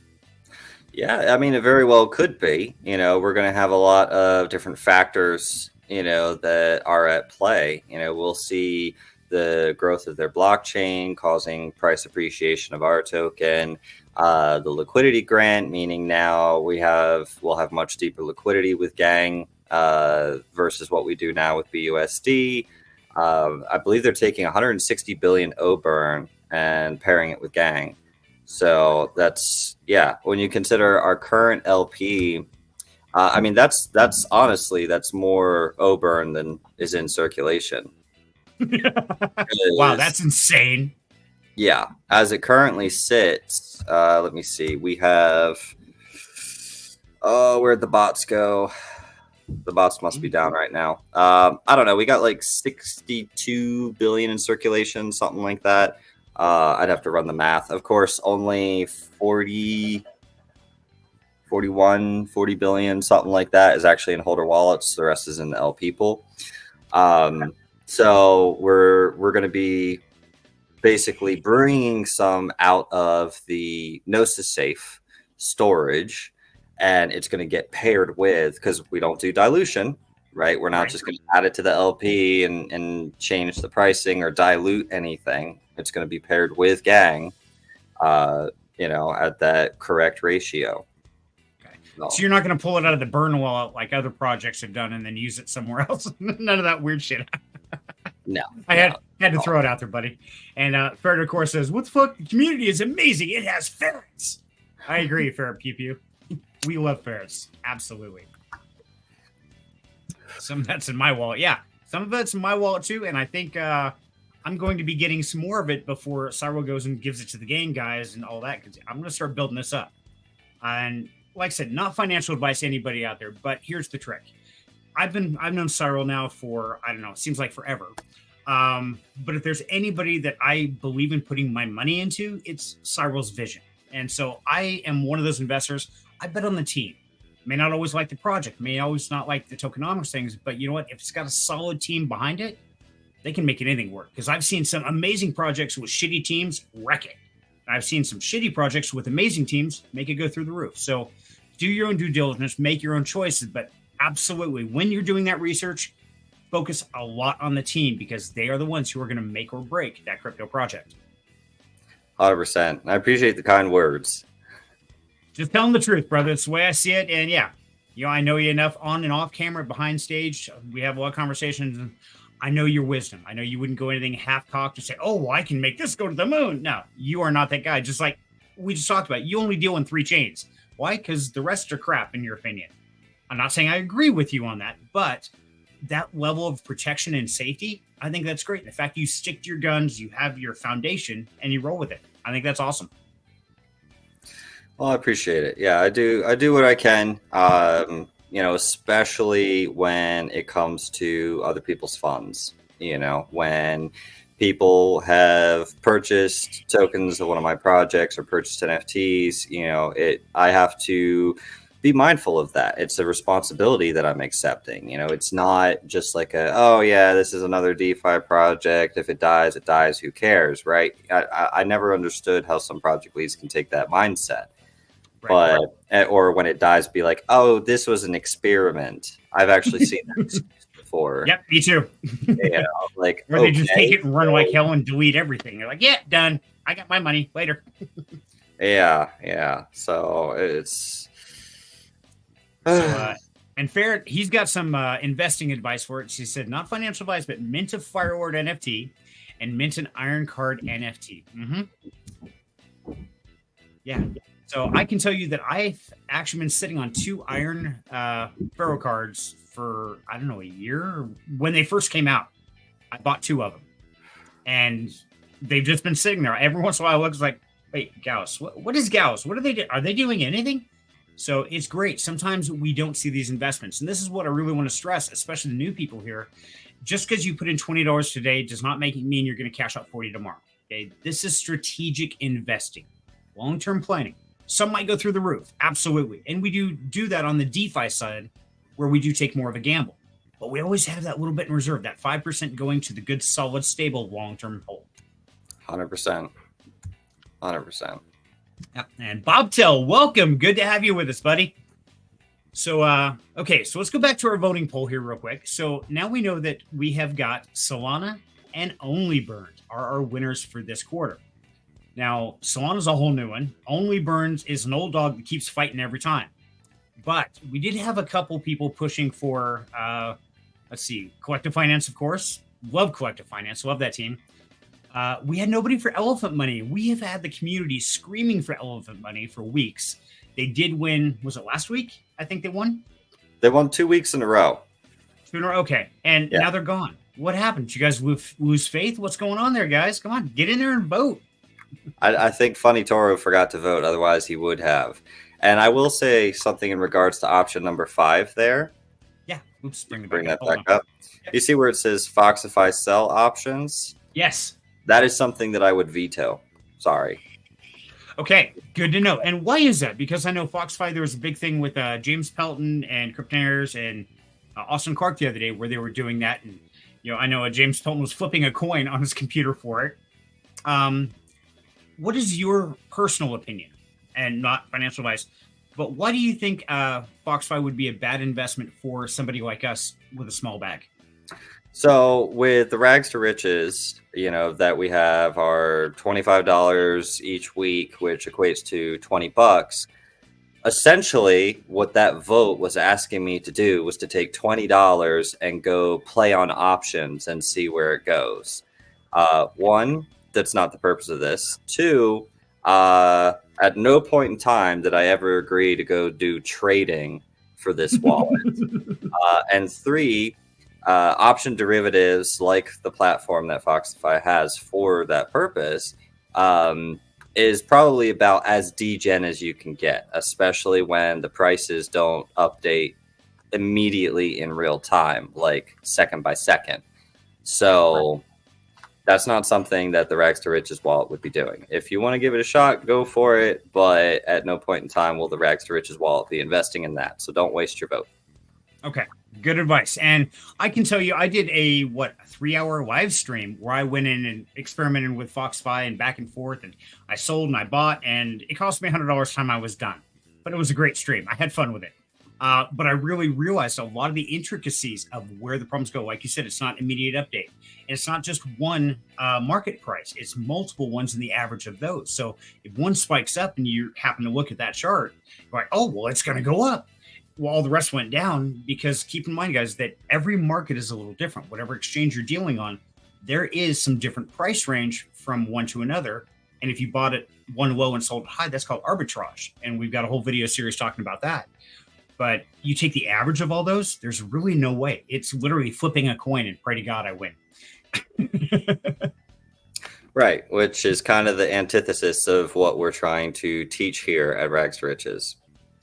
Yeah, I mean, it very well could be. We're going to have a lot of different factors, that are at play. We'll see the growth of their blockchain causing price appreciation of our token. The liquidity grant, meaning now we'll have much deeper liquidity with Gang versus what we do now with BUSD. I believe they're taking 160 billion O-burn and pairing it with Gang. So that's, when you consider our current LP, I mean, that's honestly, that's more O-burn than is in circulation. Wow, that's insane. Yeah, as it currently sits, let me see. We have, where'd the bots go? The bots must be down right now. I don't know. We got like 62 billion in circulation, something like that. I'd have to run the math. Of course, only 40 billion, something like that, is actually in holder wallets. The rest is in the LP pool. So we're going to be basically bringing some out of the Gnosis safe storage, and it's going to get paired with, because we don't do dilution, right? We're not just going to add it to the LP and change the pricing or dilute anything. It's going to be paired with Gang, at that correct ratio. So you're not going to pull it out of the burn wallet like other projects have done and then use it somewhere else. None of that weird shit. No. I had to throw it out there, buddy. And Ferret, of course, says, what the fuck? The community is amazing. It has ferrets. I agree, Ferret Pew Pew. We love ferrets. Absolutely. Some of that's in my wallet. Yeah. Some of that's in my wallet, too. And I think I'm going to be getting some more of it before Cyril goes and gives it to the game guys and all that, because I'm going to start building this up. And like I said, not financial advice to anybody out there, but here's the trick. I've known Cyril now for, I don't know, it seems like forever. But if there's anybody that I believe in putting my money into, it's Cyril's vision. And so I am one of those investors. I bet on the team. May not always like the project, may always not like the tokenomics things, but you know what? If it's got a solid team behind it, they can make anything work. Because I've seen some amazing projects with shitty teams wreck it. I've seen some shitty projects with amazing teams make it go through the roof. So do your own due diligence, make your own choices, but absolutely, when you're doing that research, focus a lot on the team, because they are the ones who are going to make or break that crypto project. 100%. I appreciate the kind words. Just telling the truth, brother. It's the way I see it. And yeah, I know you enough on and off camera, behind stage. We have a lot of conversations, and I know your wisdom. I know you wouldn't go anything half-cocked to say, oh, well, I can make this go to the moon. No, you are not that guy. Just like we just talked about, you only deal in 3 chains. Why? Because the rest are crap, in your opinion. I'm not saying I agree with you on that, but that level of protection and safety, I think that's great. The fact you stick to your guns, you have your foundation, and you roll with it. I think that's awesome. Well, I appreciate it. Yeah, I do what I can, especially when it comes to other people's funds. When people have purchased tokens of one of my projects or purchased NFTs, I have to be mindful of that. It's a responsibility that I'm accepting. It's not just like this is another DeFi project. If it dies, it dies. Who cares, right? I never understood how some project leads can take that mindset. Right. But or when it dies, be like, oh, this was an experiment. I've actually seen that before. Yep, me too. Or they just take it and run like hell and delete everything. They're like, yeah, done. I got my money later. Yeah. So it's and Ferret, he's got some investing advice for it. She said, not financial advice, but mint a Firelord NFT and mint an Iron Card NFT. Mm-hmm. Yeah. So I can tell you that I've actually been sitting on 2 Iron Pharaoh cards for, I don't know, a year. When they first came out, I bought 2 of them. And they've just been sitting there. Every once in a while, I look like, wait, Gauss, what is Gauss? What are they doing? Are they doing anything? So it's great. Sometimes we don't see these investments. And this is what I really want to stress, especially the new people here. Just because you put in $20 today does not mean you're going to cash out $40 tomorrow. Okay, this is strategic investing, long-term planning. Some might go through the roof. Absolutely. And we do that on the DeFi side, where we do take more of a gamble. But we always have that little bit in reserve, that 5% going to the good, solid, stable, long-term hold. 100%. 100%. Yeah. And Bobtail, welcome. Good to have you with us, buddy. So, okay, so let's go back to our voting poll here real quick. So now we know that we have got Solana and Only Burned are our winners for this quarter. Now, Solana's a whole new one. Only Burns is an old dog that keeps fighting every time. But we did have a couple people pushing for, Collective Finance, of course. Love Collective Finance. Love that team. We had nobody for Elephant Money. We have had the community screaming for Elephant Money for weeks. They did win. Was it last week? I think they won. They won 2 weeks in a row. Okay. And now they're gone. What happened? Did you guys lose faith? What's going on there, guys? Come on, get in there and vote. I think Funny Toro forgot to vote. Otherwise, he would have. And I will say something in regards to option number 5 there. Yeah. Oops, bring that back up. You see where it says Foxify sell options? Yes. That is something that I would veto. Sorry. Okay, good to know. And why is that? Because I know Foxify, there was a big thing with James Pelton and Cryptonaires and Austin Clark the other day where they were doing that. And, I know James Pelton was flipping a coin on his computer for it. What is your personal opinion, and not financial advice, but why do you think Foxify would be a bad investment for somebody like us with a small bag? So with the rags to riches, that we have our $25 each week, which equates to $20. Essentially, what that vote was asking me to do was to take $20 and go play on options and see where it goes. One, that's not the purpose of this. Two, at no point in time did I ever agree to go do trading for this wallet. And three, option derivatives, like the platform that Foxify has for that purpose, is probably about as degen as you can get, especially when the prices don't update immediately in real time, like second by second. So that's not something that the Rags to Riches wallet would be doing. If you want to give it a shot, go for it. But at no point in time will the Rags to Riches wallet be investing in that. So don't waste your vote. Okay, good advice. And I can tell you, I did a 3-hour live stream where I went in and experimented with Foxify and back and forth, and I sold and I bought, and it cost me $100 time I was done. But it was a great stream. I had fun with it. But I really realized a lot of the intricacies of where the problems go. Like you said, it's not immediate update. And it's not just one market price. It's multiple ones in the average of those. So if one spikes up and you happen to look at that chart, you're like, oh, well, it's going to go up. Well, all the rest went down, because keep in mind, guys, that every market is a little different. Whatever exchange you're dealing on, there is some different price range from one to another. And if you bought it one low and sold it high, that's called arbitrage. And we've got a whole video series talking about that. But you take the average of all those, there's really no way. It's literally flipping a coin and pray to God I win. Right, which is kind of the antithesis of what we're trying to teach here at Rags to Riches.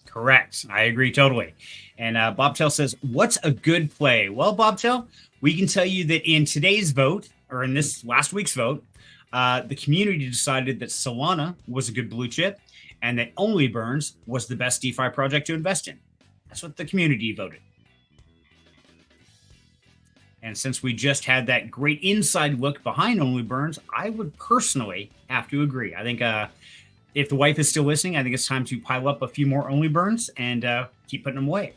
Correct. I agree totally. And Bobtail says, what's a good play? Well, Bobtail, we can tell you that in today's vote, or in this last week's vote, the community decided that Solana was a good blue chip and that Only Burns was the best DeFi project to invest in. That's what the community voted. And since we just had that great inside look behind Only Burns, I would personally have to agree. I think if the wife is still listening, I think it's time to pile up a few more Only Burns and keep putting them away.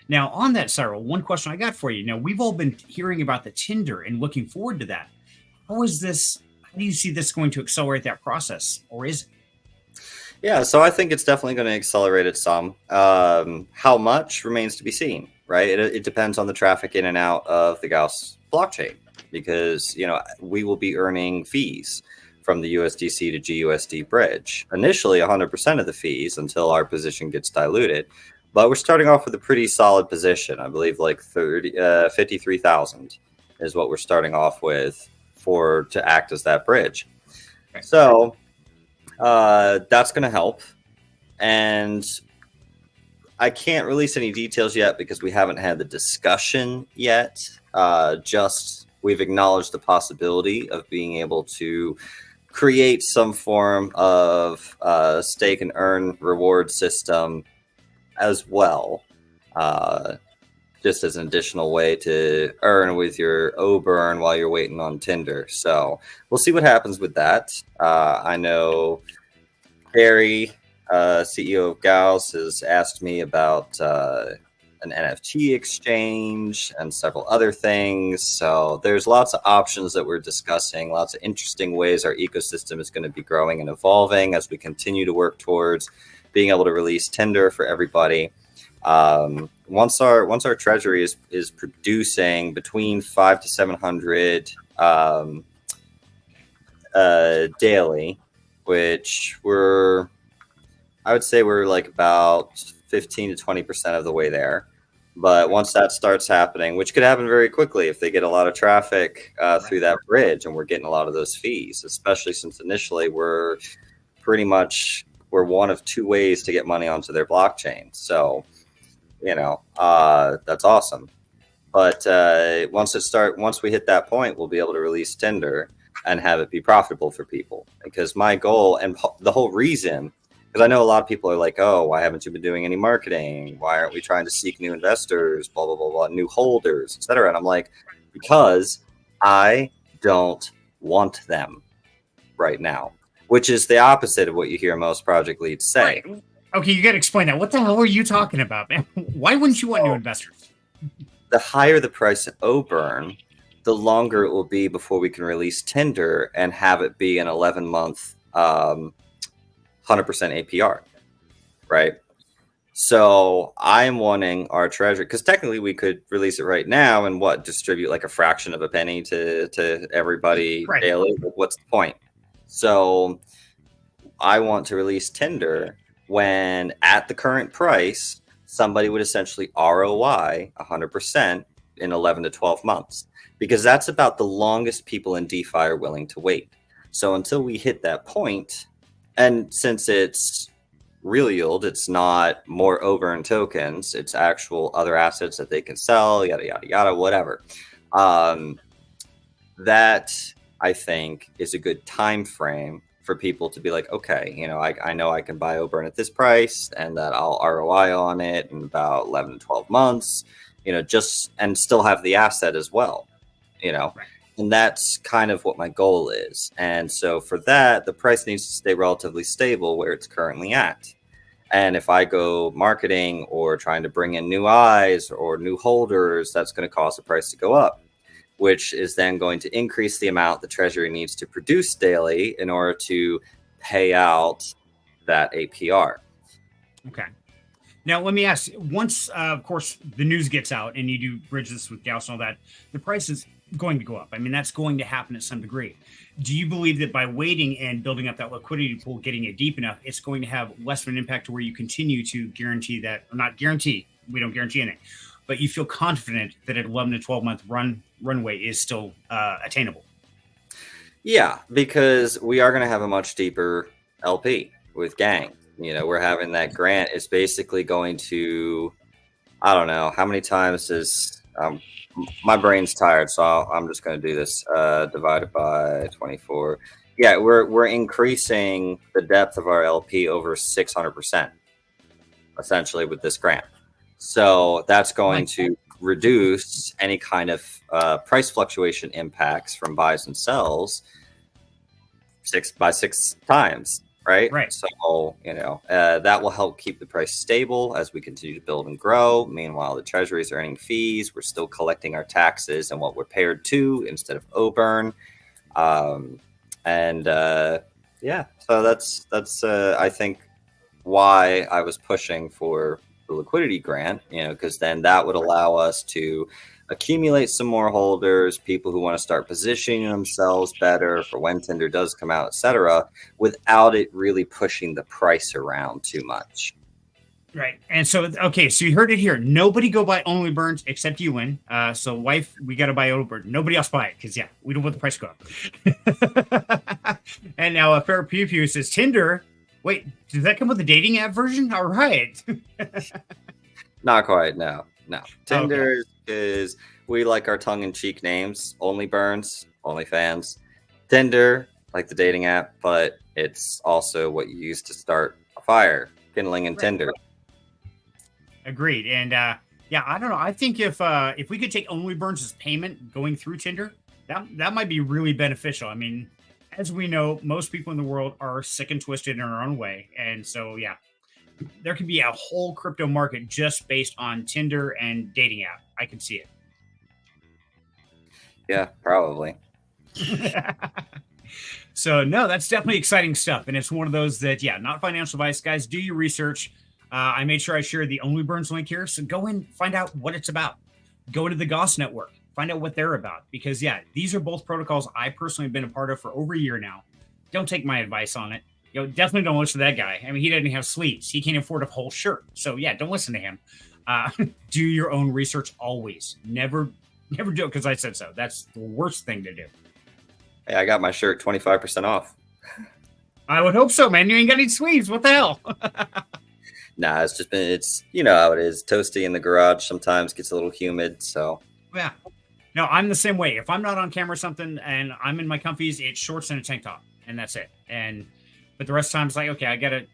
Now, on that, Cyril, one question I got for you. Now, we've all been hearing about the Tinder and looking forward to that. How do you see this going to accelerate that process, or is it? Yeah, so I think it's definitely going to accelerate it some. How much remains to be seen, right? It depends on the traffic in and out of the Gauss blockchain, because we will be earning fees from the USDC to GUSD bridge. Initially, 100% of the fees until our position gets diluted. But we're starting off with a pretty solid position. I believe like 53,000 is what we're starting off with to act as that bridge. Okay. So that's going to help. And I can't release any details yet because we haven't had the discussion yet. Just we've acknowledged the possibility of being able to create some form of stake and earn reward system as well, just as an additional way to earn with your O-burn while you're waiting on Tinder. So we'll see what happens with that. I know Harry, CEO of Gauss, has asked me about an NFT exchange and several other things. So there's lots of options that we're discussing, lots of interesting ways our ecosystem is going to be growing and evolving as we continue to work towards being able to release Tinder for everybody. Once our treasury is producing between 500 to 700 daily, which I would say we're like about 15 to 20% of the way there. But once that starts happening, which could happen very quickly if they get a lot of traffic through that bridge, and we're getting a lot of those fees, especially since initially we're one of two ways to get money onto their blockchain. So, that's awesome. But once we hit that point, we'll be able to release Tinder and have it be profitable for people. Because my goal and the whole reason, because I know a lot of people are like, oh, why haven't you been doing any marketing? Why aren't we trying to seek new investors, blah, blah, blah, blah, new holders, etc. And I'm like, because I don't want them right now, which is the opposite of what you hear most project leads say. Right. Okay, you got to explain that. What the hell are you talking about, man? Why wouldn't you want new investors? The higher the price of Oburn, the longer it will be before we can release Tinder and have it be an 11-month 100% APR, right? So I'm wanting our treasury, because technically we could release it right now and distribute like a fraction of a penny to everybody daily. What's the point? So I want to release Tinder when at the current price, somebody would essentially ROI 100% in 11 to 12 months, because that's about the longest people in DeFi are willing to wait. So until we hit that point, and since it's real yield, it's not more Oburn tokens, it's actual other assets that they can sell, yada, yada, yada, whatever. That I think is a good time frame for people to be like, okay, I know I can buy Oburn at this price and that I'll ROI on it in about 11 to 12 months, and still have the asset as well, right. And that's kind of what my goal is. And so for that, the price needs to stay relatively stable where it's currently at. And if I go marketing or trying to bring in new eyes or new holders, that's going to cause the price to go up, which is then going to increase the amount the treasury needs to produce daily in order to pay out that APR. Okay. Now, let me ask, once, of course, the news gets out and you do bridge this with Gauss and all that, the price is going to go up. I mean, that's going to happen at some degree. Do you believe that by waiting and building up that liquidity pool, getting it deep enough, it's going to have less of an impact to where you continue to guarantee that, or not guarantee, we don't guarantee anything, but you feel confident that an 11 to 12 month runway is still attainable? Yeah, because we are going to have a much deeper LP with Gang. We're having that grant. It's basically going to, I don't know, how many times is, my brain's tired, so I'm just going to do this, divided by 24. Yeah, we're increasing the depth of our LP over 600%, essentially, with this grant. So that's going to reduce any kind of price fluctuation impacts from buys and sells 6 times, right? Right. So, that will help keep the price stable as we continue to build and grow. Meanwhile, the treasury is earning fees. We're still collecting our taxes and what we're paired to instead of Oburn. So that's I think why I was pushing for the liquidity grant, because then that would allow us to accumulate some more holders, people who want to start positioning themselves better for when Tinder does come out, etc., without it really pushing the price around too much. Right. And so, okay, so you heard it here. Nobody go buy Only Burns except you, Win. So, wife, we got to buy Only Burn. Nobody else buy it because, yeah, we don't want the price to go up. And now a Fair Pew Pew says, Tinder. Wait, does that come with the dating app version? All right. Not quite, no. Tinder is, we like our tongue-in-cheek names. Only Burns, OnlyFans. Tinder, like the dating app, but it's also what you use to start a fire, kindling and Tinder. Agreed. And yeah, I don't know. I think if we could take Only Burns as payment going through Tinder, that might be really beneficial. I mean, as we know, most people in the world are sick and twisted in our own way. And so, yeah, there could be a whole crypto market just based on Tinder and dating app. I can see it. Yeah, probably. So, no, that's definitely exciting stuff. And it's one of those that, yeah, not financial advice. Guys, do your research. I made sure I shared the Only Burns link here. So go in, find out what it's about. Go to the Goss Network. Find out what they're about. Because, yeah, these are both protocols I personally have been a part of for over a year now. Don't take my advice on it. Definitely don't listen to that guy. I mean, he doesn't have sleeves. He can't afford a whole shirt. So, yeah, don't listen to him. Do your own research always. Never do it because I said so. That's the worst thing to do. Hey, I got my shirt 25% off. I would hope so, man. You ain't got any sleeves. What the hell? Nah, it's how it is. Toasty in the garage sometimes gets a little humid. So Yeah. No, I'm the same way. If I'm not on camera or something and I'm in my comfies, it's shorts and a tank top, and that's it. But the rest of the time, it's like, okay, I gotta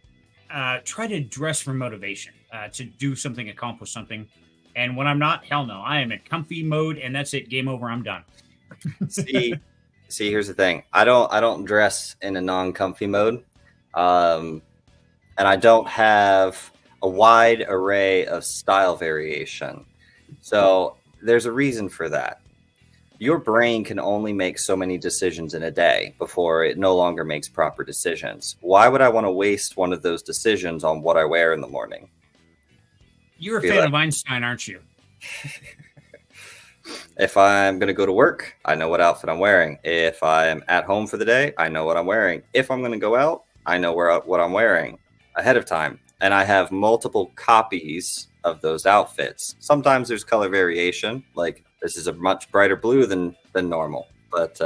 try to dress for motivation, to do something, accomplish something. And when I'm not, hell no, I am in comfy mode, and that's it. Game over. I'm done. See, here's the thing. I don't dress in a non-comfy mode, and I don't have a wide array of style variation. So there's a reason for that. Your brain can only make so many decisions in a day before it no longer makes proper decisions. Why would I want to waste one of those decisions on what I wear in the morning? You're a fan of Einstein, aren't you? If I'm going to go to work, I know what outfit I'm wearing. If I'm at home for the day, I know what I'm wearing. If I'm going to go out, I know what I'm wearing ahead of time. And I have multiple copies of those outfits. Sometimes there's color variation, like this is a much brighter blue than normal. But,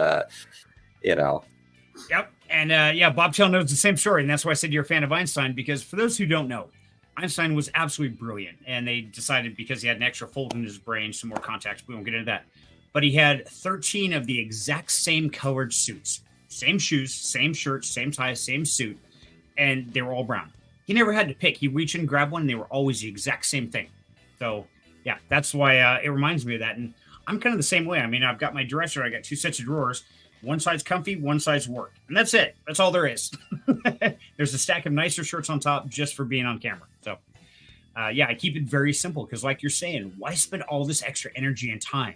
Yep. And Bobtail knows the same story. And that's why I said you're a fan of Einstein, because for those who don't know, Einstein was absolutely brilliant. And they decided because he had an extra fold in his brain, some more contacts. We won't get into that. But he had 13 of the exact same colored suits. Same shoes, same shirts, same ties, same suit. And they were all brown. He never had to pick. He reached in and grabbed one, and they were always the exact same thing. So, yeah, that's why it reminds me of that. And I'm kind of the same way. I mean, I've got my dresser. I got 2 sets of drawers. One side's comfy, one side's work. And that's it. That's all there is. There's a stack of nicer shirts on top just for being on camera. So, I keep it very simple because, like you're saying, why spend all this extra energy and time?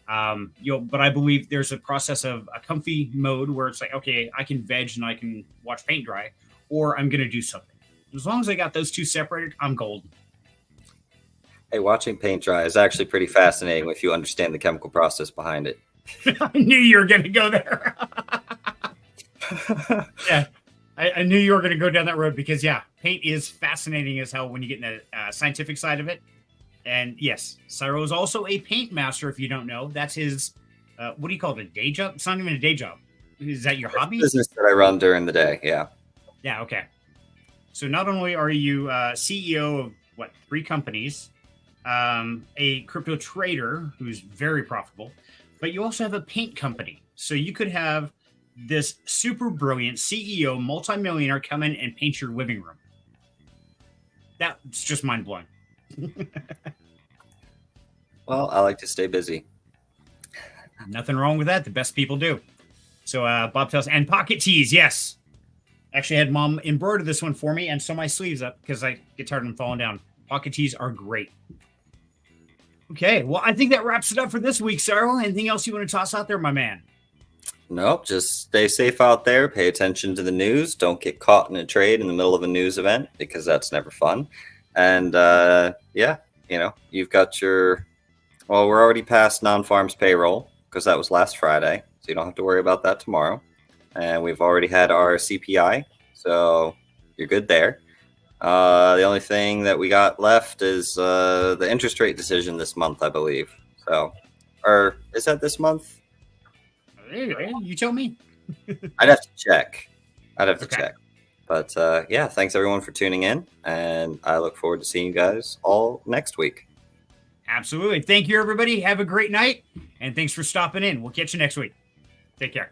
But I believe there's a process of a comfy mode where it's like, okay, I can veg and I can watch paint dry, or I'm going to do something. As long as I got those two separated, I'm golden. Hey, watching paint dry is actually pretty fascinating if you understand the chemical process behind it. I knew you were going to go there. Yeah, I knew you were going to go down that road because, paint is fascinating as hell when you get in the scientific side of it. And yes, Cyril is also a paint master, if you don't know. That's his, what do you call it, a day job? It's not even a day job. Is that your hobby? Business that I run during the day, yeah. Yeah, okay. So not only are you CEO of, 3 companies, a crypto trader who's very profitable, but you also have a paint company. So you could have this super brilliant CEO, multimillionaire come in and paint your living room. That's just mind-blowing. Well, I like to stay busy. Nothing wrong with that. The best people do. So Bob tells, and pocket tees, yes. Actually, I had Mom embroider this one for me and sew my sleeves up because I get tired of them falling down. Pocket tees are great. Okay, well, I think that wraps it up for this week, Cyril. Anything else you want to toss out there, my man? Nope, just stay safe out there. Pay attention to the news. Don't get caught in a trade in the middle of a news event because that's never fun. And you've got your, well, we're already past non-farms payroll because that was last Friday. So you don't have to worry about that tomorrow. And we've already had our CPI. So you're good there. The only thing that we got left is the interest rate decision this month, I believe. So, or is that this month? You tell me. I'd have to check. Check. But thanks everyone for tuning in. And I look forward to seeing you guys all next week. Absolutely. Thank you, everybody. Have a great night. And thanks for stopping in. We'll catch you next week. Take care.